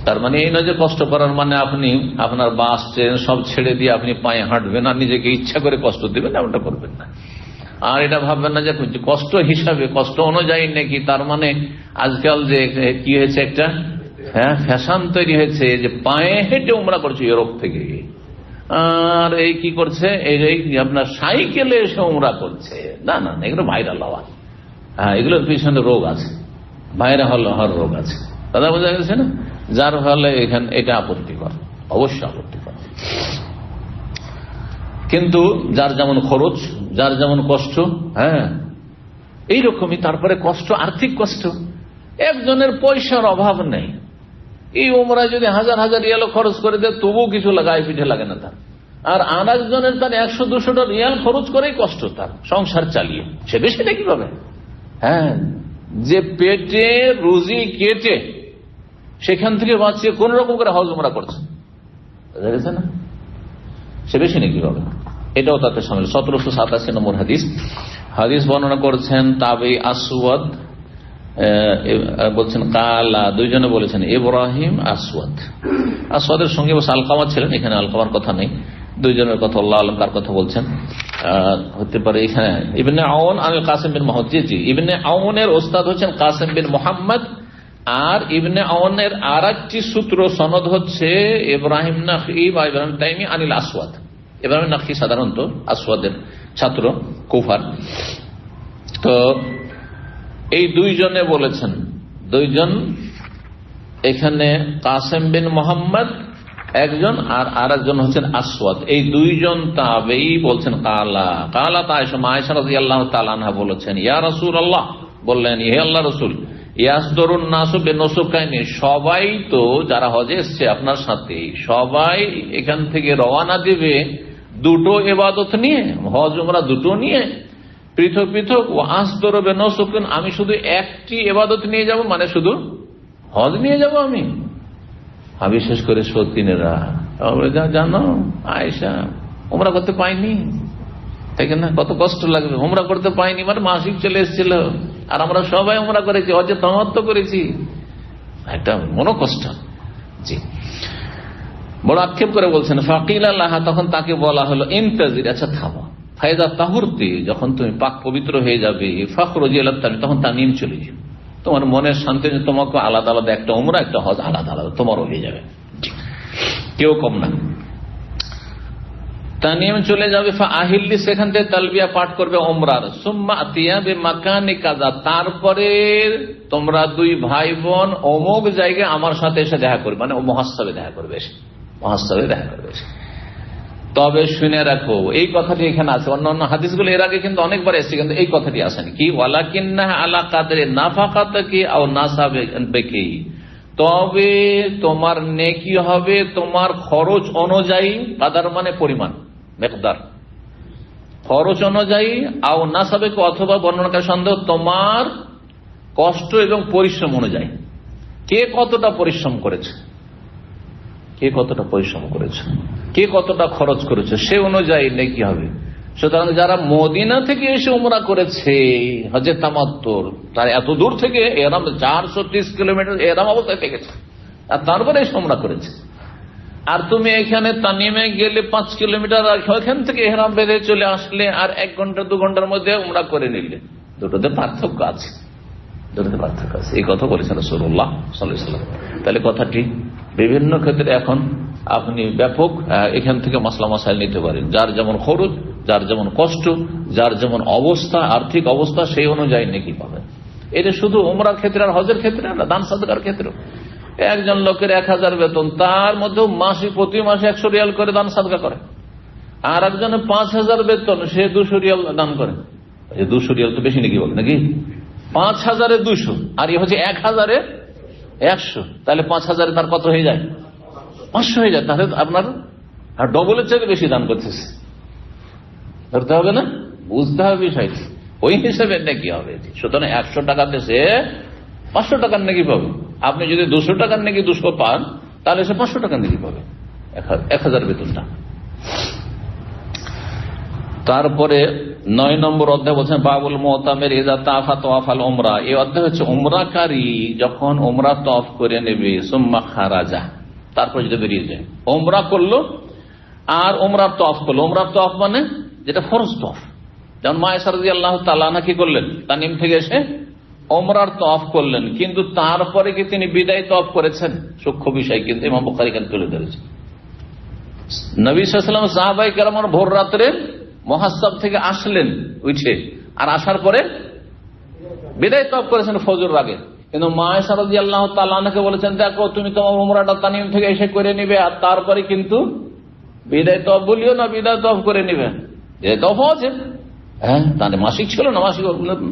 তার মানে এই নয় যে কষ্ট করার মানে আপনি আপনার বাস ট্রেন সব ছেড়ে দিয়ে আপনি পায়ে হাঁটবেন আর নিজেকে ইচ্ছা করে কষ্ট দিবেন, এমনটা করবেন না। আর এটা ভাববেন না যে কষ্ট হিসাবে, কষ্ট অনুযায়ী নাকি, তার মানে আজকাল যে কি হয়েছে একটা ফ্যাশন তৈরি হয়েছে যে পায়ে হেঁটে উমরা করছে ইউরোপ থেকে, আর এই কি করছে এই আপনার সাইকেলে এসে উমরা করছে। না না, এগুলো ভাইরাল হওয়া, এগুলোর পিছনে রোগ আছে, ভাইরাল হওয়ার রোগ আছে, দাদা বোঝা গেছে না? যার ফলে এখানে এটা আপত্তিকর, অবশ্যই আপত্তিকর। কিন্তু যার যেমন খরচ, যার যেমন কষ্ট, হ্যাঁ এইরকমই। তারপরে কষ্ট, আর্থিক কষ্ট। একজনের পয়সার অভাব নেই, এই উমরায় যদি 1000 রিয়াল খরচ করে দেয় তবুও কিছু লাগায় পিঠে লাগে না তার। আর একজনের তার 100-200 রিয়াল খরচ করেই কষ্ট, তার সংসার চালিয়ে, সে বেশিটা কি পাবে? হ্যাঁ, যে পেটে রুজি কেটে সেখান থেকে বাঁচিয়ে কোন রকম করে হজ উমরা করছে, বুঝা না, সে বেশি নাকি পাবে? এটাও তাতে সামিল। 1787 নম্বর হাদিস বর্ণনা করছেন তাবে আসওয়াদ, বলছেন কালা, দুইজনে বলেছেন ইব্রাহিম আসওয়াদের সঙ্গে আলকামা ছিলেন, এখানে আলকামার কথা নেই, দুইজনের কথা আল্লাহ আলম কার কথা বলছেন হতে পারে এখানে। ইবনে আউন আল কাসিম বিন মুহাম্মদ, জি ইবনে আউনের ওস্তাদ হচ্ছেন কাসিম বিন মুহাম্মদ, আর ইবনে আউনের আর একটি সূত্র সনদ হচ্ছে ইব্রাহিম নাখি বা ইব্রাহিম তাইমি আনিল আসওয়াদ। ইব্রাহিম নাখি সাধারণত আসওয়াদের ছাত্র কুফার। তো এই দুইজনে বলেছেন, দুইজন এখানে কাসেম বিন মোহাম্মদ একজন আর আরেকজন হচ্ছেন আসওয়াদ, এই দুইজন তাবেই বলছেন কালা আয়েশা রাদিয়াল্লাহু তাআলা আনহা বলেছেন ইয়া রাসূলুল্লাহ, বললেন হে আল্লাহ রাসূল, ইয়াসদুরুন নাসু বিনুসুকাইনি, সবাই তো যারা হজে এসছে আপনার সাথে সবাই এখান থেকে রওনা দিবে দুটো ইবাদত নিয়ে, হজ উমরা দুটো নিয়ে পৃথক পৃথক। ও আসদুরু বিনুসুকিন, আমি শুধু একটি ইবাদত নিয়ে যাব, মানে শুধু হজ নিয়ে যাব আমি। বিশেষ করে সতীনেরা জানো আয়েশা উমরা করতে পাইনি, তাই না, কত কষ্ট লাগবে, উমরা করতে পাইনি, মানে মাসিক চলে এসেছিল, আর আমরা সবাই উমরা করেছি, হজে তামাত্তুন করেছি, একটা মনোকষ্ট। জি, বড় আক্ষেপ করে বলছেন ফাকিল আল্লাহ, তখন তাকে বলা হলো ইন্তাজির, আচ্ছা থামো, ফায়দা তাহুরতি, যখন তুমি পাক পবিত্র হয়ে যাবে, ফাখরুজি ইলা তামিম, তখন তামিম চলে যাবে, তোমার মনের শান্তি, তোমাকে আলাদা আলাদা একটা উমরা একটা হজ আলাদা আলাদা তোমারও হয়ে যাবে, কেউ কম না। তামিম চলে যাবে, আহিল্লি, সেখান থেকে তালবিয়া পাঠ করবে ওমরার, সুম্মা আতিয়া বিমাকানি কাযা, তারপরে তোমরা দুই ভাই বোন অমুক জায়গায় আমার সাথে এসে দেখা করবে, মানে মুহাসসাবে দেখা করবে, এসে মুহাসসাবে দেখা করবে। তবে শুনে রাখো, এই কথাটি এখানে আছে, অন্যান্য হাদিসগুলো এর আগে কিন্তু অনেকবার এসেছে, কিন্তু এই কথাটি আসেনি, কি ওয়ালাকিন্নাহা আলা কাদরি নাফাকাতিকি আও নাসাবিকি, তবে তোমার নেকি হবে তোমার খরচ অনুযায়ী, কাদার মানে পরিমাণ, মিকদার, খরচ অনুযায়ী, আও নাসাবিকি, অথবা বর্ণনাকারী সন্দেহ, তোমার কষ্ট এবং পরিশ্রম অনুযায়ী, কে কতটা পরিশ্রম করেছে, কে কতটা পরিশ্রম করেছে, কে কতটা খরচ করেছে, সে অনুযায়ী নেকি হবে। সুতরাং যারা মদিনা থেকে এসে উমরা করেছে হজে তামাত্তুন, তার এত দূর থেকে এহরাম 430 কিলোমিটার এহরাম অবস্থায় থেকেছে, আর তারপরে এসে উমরা করেছে। আর তুমি এখানে তানিমে গেলে 5 কিলোমিটার, ওইখান থেকে এহরাম বেঁধে চলে আসলে, আর 1 ঘন্টা 2 ঘন্টার মধ্যে উমরা করে নিলে, দুটোতে পার্থক্য আছে, দুটোতে পার্থক্য আছে। এই কথা বলেছেন রাসূলুল্লাহ সাল্লাল্লাহু আলাইহি ওয়াসাল্লাম। তাহলে কথাটি বিভিন্ন ক্ষেত্রে এখন আপনি ব্যাপক এখান থেকে মাসলা মাসাইল নিতে পারেন, যার যেমন খরচ, যার যেমন কষ্ট, যার যেমন অবস্থা, আর্থিক অবস্থা, সেই অনুযায়ী নেকি পাবেন। এটা শুধু উমরার ক্ষেত্রে আর হজের ক্ষেত্রে না, দান সাদকার ক্ষেত্রে। একজন লোকের 1000 বেতন, তার মধ্যেও প্রতি মাসে 100 রিয়াল করে দান সাদকা করে, আর একজনের 5000 বেতন, সে 200 রিয়াল দান করে। 200 রিয়াল তো বেশি নাকি, বলে নাকি 5000-এ 200, আর এই হচ্ছে 1000-এ 100, তাহলে 5000-এ তার কত হয়ে যায়, 500 হয়ে যায়। তাহলে আপনার আর ডবলের চেয়ে বেশি দান করতেছে, ধরতে হবে না, বুঝতে হবে বিষয়টি, ওই হিসেবে নাকি হবে। সুতরাং 100 টাকাতে সে 500 টাকার নাকি পাবে। আপনি যদি 200 টাকার নাকি 200 পান, তাহলে সে 500 টাকার নাকি পাবে, 1000 বেতনটা। তারপরে 9 নম্বর অধ্যায় বলছেন বাবুল মুতামির ইযা তাফা তাওয়াফাল উমরা, এই অধ্যায় হচ্ছে উমরাকারী যখন উমরা তওয়াফ করে নেবে, সুম্মা খারাজা, তারপর যদি বেরিয়ে যায়, উমরা করলো আর উমরার তওয়াফ করলো। উমরার তওয়াফ মানে যেটা ফরজ তওয়াফ, যেমন মা আয়েশা রাদিয়াল্লাহু তাআলা আনহা কি করলেন, তানিম থেকে এসে উমরার তওয়াফ করলেন, কিন্তু তারপরে কি তিনি বিদায় তওয়াফ করেছেন, সূক্ষ্ম বিষয় কিন্তু ইমাম বুখারী এখানে তুলে ধরেছেন। নবী সাল্লাল্লাহু আলাইহি ওয়াসাল্লাম সাহাবায়ে কেরামের ভোর রাত্রে মুহাসসাব থেকে আসলেন উঠে, আর আসার পরে বিদায় তওয়াফ করেছেন ফজর আগে। কিন্তু মা আয়েশা রাদিয়াল্লাহু তাআলা আনহাকে বলেছেন, দেখো তুমি তোমার উমরাটা তানিম থেকে এসে করে নিবে, আর তারপরে কিন্তু বিদায় তওয়াফ বলিও না, বিদায় তওয়াফ করে নিবে। বিদায় তওয়াফ আছে, হ্যাঁ, তাহলে মাসিক ছিল না, মাসিক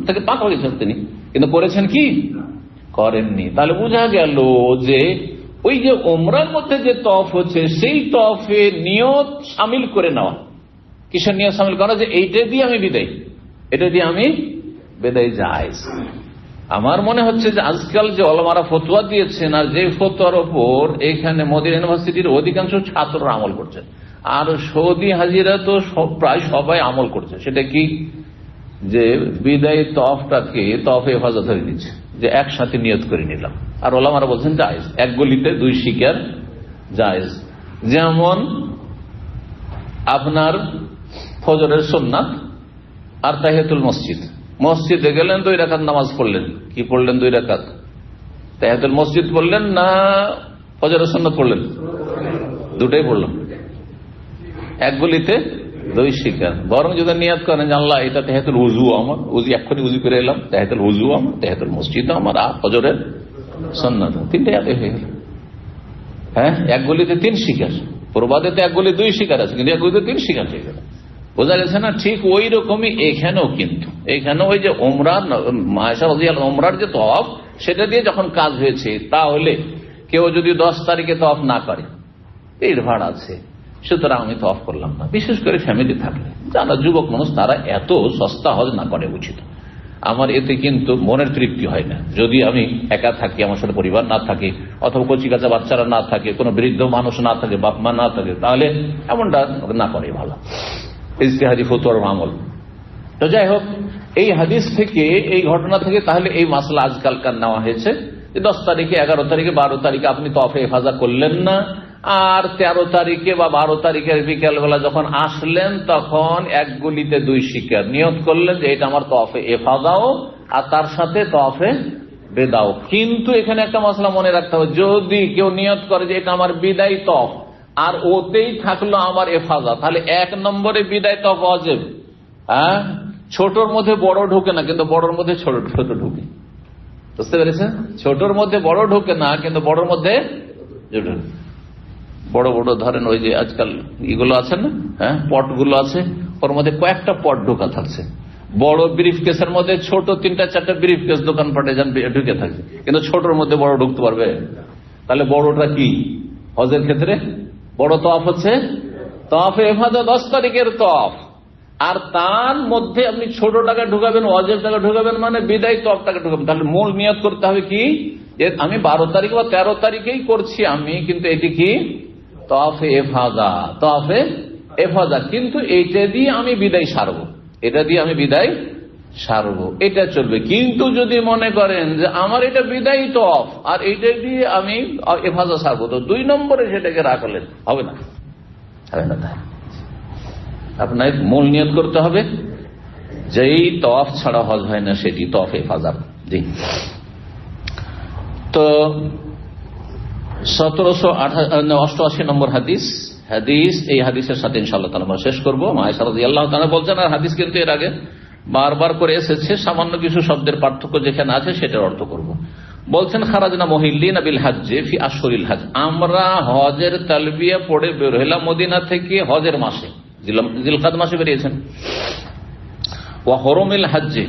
থেকে পাক হয়ে গেছেন তিনি, কিন্তু করেছেন কি, করেননি। তাহলে বোঝা গেল যে ওই যে ওমরার মধ্যে যে তওয়াফ হচ্ছে সেই তওয়াফে নিয়ত শামিল করে নেওয়া। কিসের নিয়ত শামিল করা? যে এইটা দিয়ে আমি বিদায়, এটা দিয়ে আমি বিদায় জায়েজ। আমার মনে হচ্ছে যে আজকাল যে ওলামারা ফতোয়া দিয়েছেন, আর যে ফতোয়ার ওপর এখানে মদিনা ইউনিভার্সিটির অধিকাংশ ছাত্ররা আমল করছে, আর সৌদি হাজিরা তো প্রায় সবাই আমল করছে, সেটা কি? যে বিদায় তওয়াফটাকে তওয়াফে হেফাজত ধরে নিচ্ছে, যে একসাথে নিয়ত করে নিলাম। আর ওলামারা বলছেন জায়েজ, এক গলিতে দুই শিকার জায়েজ। যেমন আপনার ফজরের সুন্নাত আর তাহিয়াতুল মসজিদ, মসজিদে গেলেন 2 রাকাত নামাজ পড়লেন, কি পড়লেন? 2 রাকাত তাহিয়াতুল মসজিদ পড়লেন না ফজরের সুন্নাত পড়লেন? দুটাই পড়লাম। এক গলিতে 2 শিকার। বরং যদি নিয়াত করেন যে আল্লাহ এটা তাহিয়াতুল ওযু আমার, ওযু এক্ষুনি ওযু করে এলাম, তাহিয়াতুল ওযু আমার, তাহিয়াতুল মসজিদ আমার, আর ফজরের সুন্নাত, 3টাই আদায় হয়ে গেল। হ্যাঁ, এক গলিতে 3 শিকার। প্রবাদে তো এক গলি 2 শিকার আছে, কিন্তু এক গলিতে 3 শিকার হয়ে গেল। বোঝা গেছে না? ঠিক ওই রকমই এখানেও, কিন্তু এখানে ওই যে ওমরার যে তওয়াফ, সেটা দিয়ে যখন কাজ হয়েছে, তাহলে কেউ যদি 10 তারিখে তওয়াফ না করে, এর ভাড়া আছে, সুতরাং আমি তওয়াফ করলাম না। বিশেষ করে ফ্যামিলি থাকলে, যারা যুবক মানুষ, তারা এত সস্তা হজ না করে উচিত। আমার এতে কিন্তু মনের তৃপ্তি হয় না। যদি আমি একা থাকি, আমার সাথে পরিবার না থাকে, অথবা কচি কাঁচা বাচ্চারা না থাকে, কোনো বৃদ্ধ মানুষ না থাকে, বাপ মা না থাকে, তাহলে এমনটা না করে ভালো। ইজতিহাদি ফতোয়ার আমল। তো যাই হোক, এই হাদিস থেকে, এই ঘটনা থেকে তাহলে এই মাসলা আজকালকার নেওয়া হয়েছে যে 10 তারিখে, 11 তারিখে, 12 তারিখে আপনি তওয়াফে ইফাজা করলেন না, আর 13 তারিখে বা 12 তারিখের বিকেলবেলা যখন আসলেন, তখন এক গলিতে 2 শিকার নিয়ত করলেন যে এটা আমার তওয়াফে ইফাজাও আর তার সাথে তওয়াফে বেদাও। কিন্তু এখানে একটা মাসলা মনে রাখতে হবে, যদি কেউ নিয়ত করে যে এটা আমার বিদায় তওয়াফ, আর ওতেই থাকলো আমার এফাজা, তাহলে 1 নম্বরে বিদায় তওয়াফ ওয়াজিব। হ্যাঁ, ছোটর মধ্যে বড় ঢোকে না, কিন্তু বড়র মধ্যে ছোট ছোট ঢোকে। বুঝতে পেরেছেন? ছোটর মধ্যে বড় ঢোকে না, কিন্তু বড়র মধ্যে বড় বড় ধরেন ওই যে আজকাল এগুলো আছে না, হ্যাঁ, পটগুলো আছে, ওর মধ্যে কয়েকটা পট ঢোকা থাকছে। বড় ব্রিফ কেসের মধ্যে ছোট 3-4টা ব্রিফ কেস দোকানপাটে যান ঢুকে থাকছে, কিন্তু ছোটর মধ্যে বড় ঢুকতে পারবে? তাহলে বড়টা কি হজের ক্ষেত্রে? বড় তওয়াফ হচ্ছে তওয়াফে ইফাদা 10 তারিখের তওয়াফ, আর তার মধ্যে আপনি ছোটটাকে ঢুকাবেন, ওয়াজিবটাকে ঢুকাবেন, মানে বিদায় তওয়াফটাকে ঢুকাবেন। তাহলে মূল নিয়ত করতে হবে কি, যে আমি 12 তারিখ বা 13 তারিখেই করছি আমি, কিন্তু এটি কি তওয়াফে ইফাদা, তওয়াফে ইফাদা, কিন্তু এইটা দিয়ে আমি বিদায় সারবো, এটা দিয়ে আমি বিদায় সারবো, এটা চলবে। কিন্তু যদি মনে করেন যে আমার এটা বিদায় তওয়াফ আর এইটা দিয়ে আমি ইফাজা সারবো, তো 2 নম্বরে সেটাকে রাখলেন, হবে না, হবে না। তাই আপনার মূল নিয়ত করতে হবে, যেই তওয়াফ ছাড়া হজ হয় না সেটি তওয়াফে ইফাজা। জি, তো 1788 নম্বর হাদিস, এই হাদিসের সাথে ইনশাআল্লাহ তাআলা আমরা শেষ করবো। আয়েশা রাদিয়াল্লাহু তাআলা বলছেন, আর হাদিস কিন্তু এর আগে বারবার করে এসেছে, সামান্য কিছু শব্দের পার্থক্য যেখানে আছে সেটার অর্থ করব। বলছেন, খারাজনা মুহিল্লিনা বিল হজ্জে ফি আশহুরিল হজ, আমরা হজের তালবিয়া পড়ে বের হলাম মদিনা থেকে হজের মাসে, জিলকাদ মাসে বেরিয়েছেন। ওয়া হুরুমিল হজ্জে,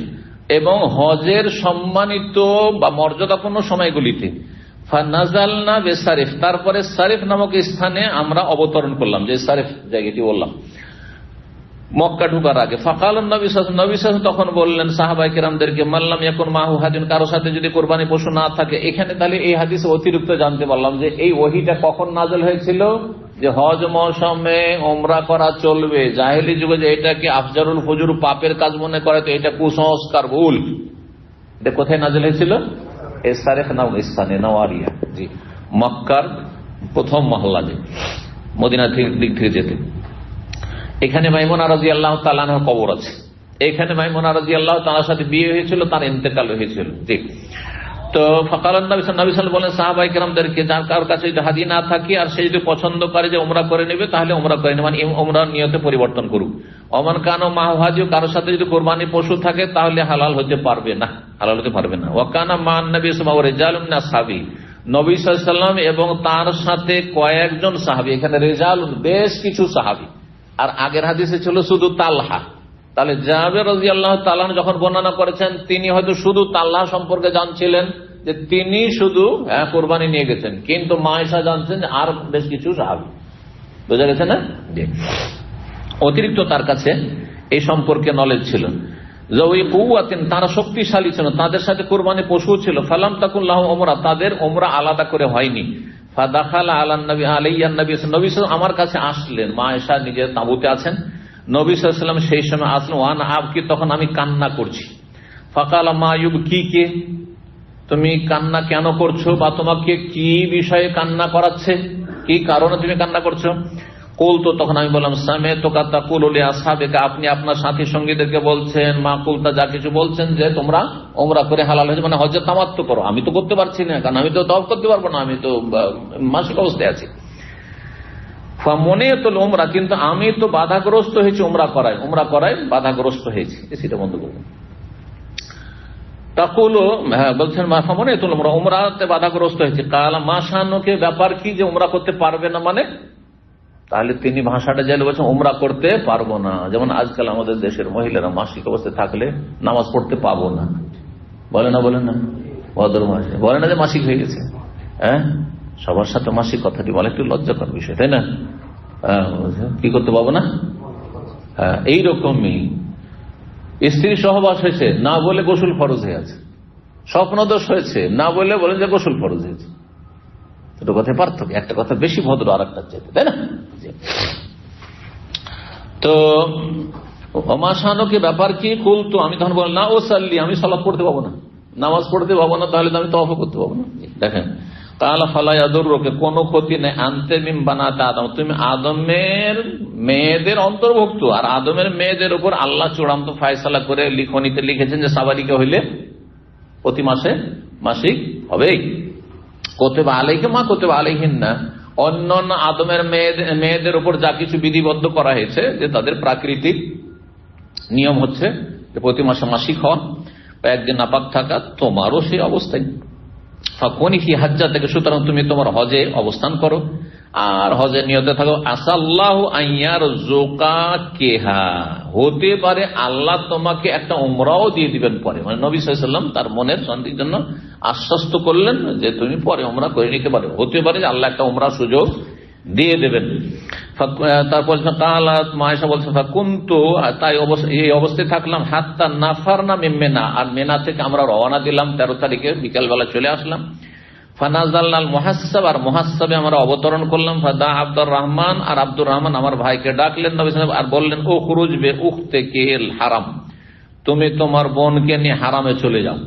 এবং হজের সম্মানিত বা মর্যাদাপূর্ণ সময়গুলিতে। ফানাজালনা বিসারিফ, তারপরে সারিফ নামক স্থানে আমরা অবতরণ করলাম, যে সারিফ জায়গাটি বললাম মক্কা ঢুকার আগে। ফাকালান নবী সাল্লাল্লাহু আলাইহি ওয়াসাল্লাম, তখন বললেন সাহাবায়ে কেরামদেরকে, মাল্লাম ইয়াকুন মাহু হাদিন, কারো সাথে যদি কোরবানি পশু না থাকে। এখানে তাহলে এই হাদিসে অতিরিক্ত জানতে পারলাম যে এই ওহীটা কখন নাযিল হয়েছিল, যে হজ মৌসুমে ওমরা করা চলবে। জাহেলি যুগে যে এটাকে আফজারুল ফুজুর, পাপের কাজ মনে করে, তো এটা কুসংস্কার, ভুল। এটা কোথায় নাযিল হয়েছিল? এই সারিফ নাম স্থানে, নওয়ারিয়া, জি, মক্কার প্রথম মহল্লা, যে মদিনা দিক থেকে যেতে। এখানে মাইমুনা রাদিয়াল্লাহু তাআলা আনহার কবর আছে, এখানে মাইমুনা রাদিয়াল্লাহু তাআলার সাথে বিয়ে হয়েছিল, তার ইন্তেকাল হয়েছিল। জি, তো ফাকালান নবী সাল্লাল্লাহু আলাইহি ওয়াসাল্লাম বলেন সাহাবায়ে কেরামদেরকে, যার কারোর কাছে যদি হাদিয়া না থাকে আর সে যদি পছন্দ করে যে উমরা করে নেবে, তাহলে উমরা করে নেবে, মানে উমরার নিয়তে পরিবর্তন করুক। ওমান কানো মাহু হাজি, কারোর সাথে যদি কোরবানি পশু থাকে তাহলে হালাল হতে পারবে না, হালাল হতে পারবে না। ওয়া কানা মান নবী সাল্লাল্লাহু আলাইহি ওয়া রিজালুন মিন আসহাবি, নবী সাল্লাল্লাহু আলাইহি ওয়াসাল্লাম এবং তার সাথে কয়েকজন সাহাবী, এখানে রিজালুন বেশ কিছু সাহাবী, আর আগের হাদিসে ছিল শুধু তালহা। তাহলে জাবের রাদিয়াল্লাহু তাআলা যখন বর্ণনা করেছেন, তিনি হয়তো শুধু তালহা সম্পর্কে জানছিলেন, যে তিনি শুধু কোরবানি নিয়ে গেছেন, কিন্তু মা আয়েশা জানছেন আর বেশ কিছু সাহাবী। বোঝা গেছে না? অতিরিক্ত তার কাছে এই সম্পর্কে নলেজ ছিল। তারা শক্তিশালী ছিল, তাদের সাথে কোরবানি পশু ছিল। ফালাম তাকুল্লাহ ওমরা, তাদের ওমরা আলাদা করে হয়নি। ফাদাখালা আলান নবী আলাইহিন নবী, নবী সাল্লাল্লাহু আমার কাছে আসলেন। মা আয়েশা নিজের তাঁবুতে আছেন, নবী সাল্লাল্লাহু আলাইহি ওয়াসাল্লাম সেই সময় আসলেন। ওয়ান আবকি, তখন আমি কান্না করছি। ফাকালা মা ইউবকিকে, তুমি কান্না কেন করছো, বা তোমাকে কি বিষয়ে কান্না করাচ্ছে, কি কারণে তুমি কান্না করছো? কুলতু, তখন আমি বললাম, সামি'তুকা তাকুলু লিআসহাবিকা, আপনি আপনার সাথী সঙ্গীদেরকে বলছেন, মা কুলতা, যা কিছু বলছেন যে তোমরা ওমরা করে হালাল হয়েছে, মানে হজ্জে তামাত্তু করো। আমি তো করতে পারছি না, কারণ আমি তো তওয়াফ করতে পারবো না, আমি তো মাসিক অবস্থায় আছি। ফামুনিয়াতুল উমরা, কিন্তু আমি তো বাধাগ্রস্ত হয়েছি উমরা করায় বাধাগ্রস্ত হয়েছি। সেটা বন্ধ করবো। তাকুলু, হ্যাঁ বলছেন, মা ফামুনিয়াতুল উমরা, উমরাতে বাধাগ্রস্ত হয়েছে। কালা মা শানুকে, ব্যাপার কি যে উমরা করতে পারবে না, মানে তাহলে তিনি ভাষাটা জেলে বলছেন উমরা করতে পারবো না। যেমন আজকাল আমাদের দেশের মহিলারা মাসিক অবস্থায় থাকলে নামাজ পড়তে পাবো না, বলে না ভদ্র মাসে বলে না যে মাসিক হয়ে গেছে। হ্যাঁ, সবার সাথে মাসিক কথাটি বলে একটু লজ্জাকর বিষয়, তাই না? কি করতে পাবো না? হ্যাঁ, এইরকমই স্ত্রী সহবাস হয়েছে না বলে গোসল ফরজ হয়ে আছে, স্বপ্নদোষ হয়েছে না বলে বলেন যে গোসল ফরজ হয়েছে। দুটো কথায় পার্থক্য, একটা কথা বেশি ভদ্র আর একটা চাইতে, তাই না? তো অমাশানকে ব্যাপার কি? কুলতু, আমি তখন বললাম, না ও সাল্লি, আমি সালাত পড়তে পাবো না, নামাজ পড়তে পাবো না, তাহলে তো আমি তওয়াফ করতে পাবো না। দেখেন, কালা ফালা ইয়াদুররুকা, কোনো ক্ষতি নেই, আনতে মিন বানাতে আদম, তুমি আদমের মেয়েদের অন্তর্ভুক্ত। আর আদমের মেয়েদের উপর আল্লাহ চূড়ান্ত ফায়সালা করে লিখনিতে লিখেছেন যে সাবালিকা হইলে প্রতি মাসে মাসিক হবেই। কোতেবা আলাইহিম মা কোতেবা আলাইহিন না, অন্যান্য আদমের মেয়েদের উপর যা কিছু বিধিবদ্ধ করা হয়েছে, যে তাদের প্রাকৃতিক নিয়ম হচ্ছে যে প্রতি মাসে মাসিক হওয়া বা একদিন নাপাক থাকা, তোমারও সেই অবস্থায়। ফাকুনি ফি হাজ্জা থেকে, সুতরাং তুমি তোমার হজে অবস্থান করো আর হজে নিয়তে থাকো। আসাল্লাহু আইয়ারযুকাকেহা, হতে পারে আল্লাহ তোমাকে একটা উমরাও দিয়ে দিবেন পরে, মানে নবী সাল্লাল্লাহু আলাইহি ওয়াসাল্লাম তার মনের শান্তির জন্য আশ্বস্ত করলেন যে তুমি পরে উমরা করে নিতে পারো, হতে পারে যে আল্লাহ একটা উমরা সুযোগ দিয়ে দেবেন। তারপর কালাত মা আয়েশা বলছেন, ফাকুনতু, তাই এই অবস্থায় থাকলাম, হাত্তা নাফারনা মিন মিনা, আর মিনা থেকে আমরা রওনা দিলাম 13 তারিখে বিকালবেলা চলে আসলাম। ফানাজালনাল মুহাসসাব, আর মুহাসসাবে আমরা অবতরণ করলাম। ফাদা আব্দুর রহমান, আর আব্দুর রহমান আমার ভাইকে ডাকলেন নবী সাল্লাল্লাহু আলাইহি ওয়াসাল্লাম, আর বললেন, ও খুরুজ বে উখতিকিল হারাম, তুমি তোমার বোনকে নিয়ে হারামে চলে যাও।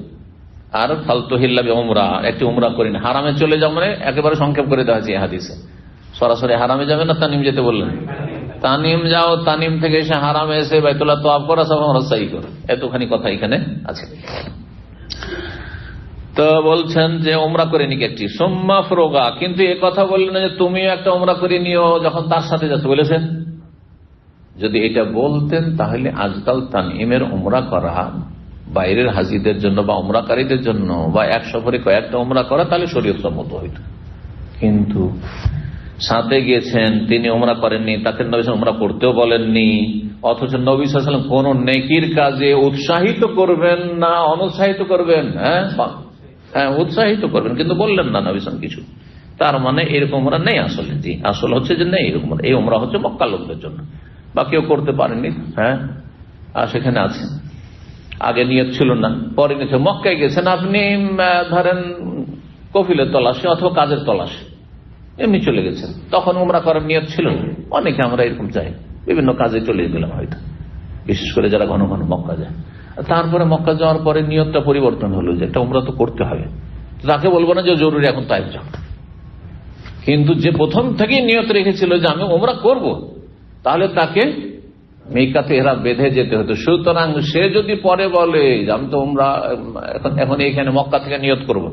আর ফালতুহিল্লা বি উমরা, একটি উমরা করেন। হারামে চলে যাও মানে একেবারে সংক্ষেপ করে দেওয়া হয়েছে এই হাদিসে। সরাসরি হারামে যাবে না, তানিম যেতে বললেন, তানিম যাও, তানিম থেকে এসে হারামে এসে বাইতুল্লাহ তওয়াফ করা, সব আমরা সাই করো, এতখানি কথা এখানে আছে। তো বলছেন যে উমরা করে নিক একটি, সুম্মা ফরগা, কিন্তু এ কথা বললেন যে তুমিও একটা উমরা করে নিও যখন তার সাথে যাচ্ছ, বলেছেন। যদি এটা বলতেন তাহলে আজকাল তানিমের উমরা করা বাইরের হাজিদের জন্য বা উমরাকারীদের জন্য, বা এক সফরে কয়েকটা উমরা করা, তাহলে শরীয়ত সম্মত হইত। কিন্তু সাথে গিয়েছেন, তিনি উমরা করেননি, তাকে নবী সাল্লাল্লাহু আলাইহি ওয়াসাল্লাম উমরা করতেও বলেননি, অথচ নবী সাল্লাল্লাহু আলাইহি ওয়াসাল্লাম কোন নেকির কাজে উৎসাহিত করবেন না অনুৎসাহিত করবেন? হ্যাঁ, উৎসাহিত করবেন, কিন্তু বললেন না নবী সাল্লাল্লাহু আলাইহি ওয়াসাল্লাম কিছু। তার মানে এরকম উমরা নেই আসলে। জি, আসল হচ্ছে যে নেই এরকম। এই উমরা হচ্ছে মক্কা লোকদের জন্য, বা কেউ করতে পারেননি। হ্যাঁ, আর সেখানে আছে, আগে নিয়ত ছিল না, পরে নিয়েছে। মক্কায় গেছেন আপনি, ধরেন কফিলের তলাশে অথবা কাজের তলাশে এমনি চলে গেছেন, তখন উমরা করার নিয়ত ছিল না। অনেকে আমরা এরকম চাই, বিভিন্ন কাজে চলে গেলাম হয়তো, বিশেষ করে যারা ঘন ঘন মক্কা যায়। তারপরে মক্কা যাওয়ার পরে নিয়তটা পরিবর্তন হলো যে একটা উমরা তো করতে হবে, তাকে বলবো না যে জরুরি এখন তাইফ যাও। কিন্তু যে প্রথম থেকেই নিয়ত রেখেছিল যে আমি উমরা করব, তাহলে তাকে মিকাতে ইহরাম বেঁধে যেতে হতো। সুতরাং সে যদি পরে বলে যে আমি তো উমরা এখন এইখানে মক্কা থেকে নিয়ত করব,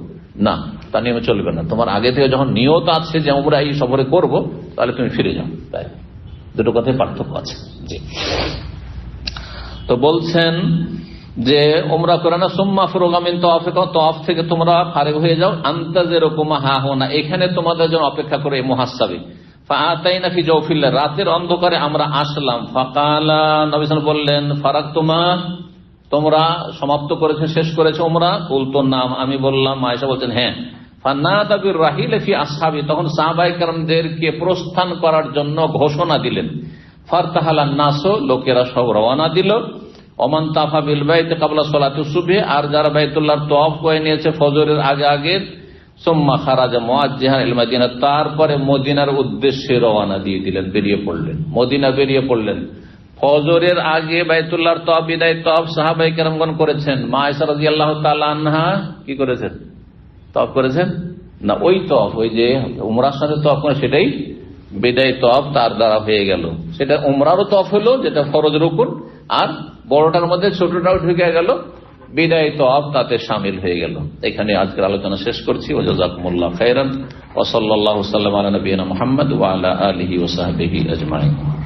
না, তা নিয়মে চলবে না। তোমার আগে থেকে যখন নিয়ত আছে যে উমরা এই সফরে করব, তাহলে তুমি ফিরে যাও। তাই দুটো কথায় পার্থক্য আছে। জি, তো বলছেন যে উমরা করে না, সুম্মা ফুরগা মিন তাওয়াফে, তাওয়াফ থেকে তোমরা ফারিগ হয়ে যাও। আনতাজিরুকুম হাহুনা, এখানে তোমাদের জন্য অপেক্ষা করে মুহাসসাবি। ফাআতাইনা ফি জাওফিল রাতের অন্ধকারে আমরা আসলাম। ফাকালা, নবী সাল্লাল্লাহু আলাইহি ওয়াসাল্লাম বললেন, ফারাকতুমা তোমরা সমাপ্ত করেছো, শেষ করেছো উমরা? কুলতু নাম, আমি বললাম। আয়েশা বলছেন হ্যাঁ। ফানাদা বির-রাহিল ফি আসহাবি, তখন সাহাবায়ে কেরামদেরকে প্রস্থান করার জন্য ঘোষণা দিলেন। ফারতাহালান নাস, লোকেরা সব রওনা দিল। ওমান তাফা বিল বাইত ক্বাবলা সালাতুস সুবহি, আর যারা বাইতুল্লাহর তওয়াফ করে নিয়েছে ফজরের আগে আগে, সুম্মা খারাজা মুআজ্জিহান ইল মদিনা, তারপরে মদিনার উদ্দেশ্যে রওনা দিয়ে দিলেন, বেরিয়ে পড়লেন, মদিনা বেরিয়ে পড়লেন। ফজরের আগে বাইতুল্লাহর তওয়াফ, বিদায় তওয়াফ সাহাবায়ে কেরামগণ করেছেন। মা আয়েশা রাদিয়াল্লাহু তাআলা আনহা কি করেছেন? তওয়াফ করেছেন না? ওই তওয়াফ, ওই যে উমরার সাথে তওয়াফ করে, সেটাই বিদায় তওয়াফ তার দ্বারা হয়ে গেল। সেটা উমরারও তওয়াফ হলো, যেটা ফরজ রুকুন, আর বড়টার মধ্যে ছোটটাও ঢুকে গেল, বিদায় তওয়াফ তাতে শামিল হয়ে গেল। এখানে আজকের আলোচনা শেষ করছি। ওয়া জাযাকুমুল্লাহু খাইরান ওয়া সাল্লাল্লাহু সাল্লাম আলা নবিয়িনা মুহাম্মদ ওয়া আলা আলিহি ওয়া সাহবিহি আজমাইন।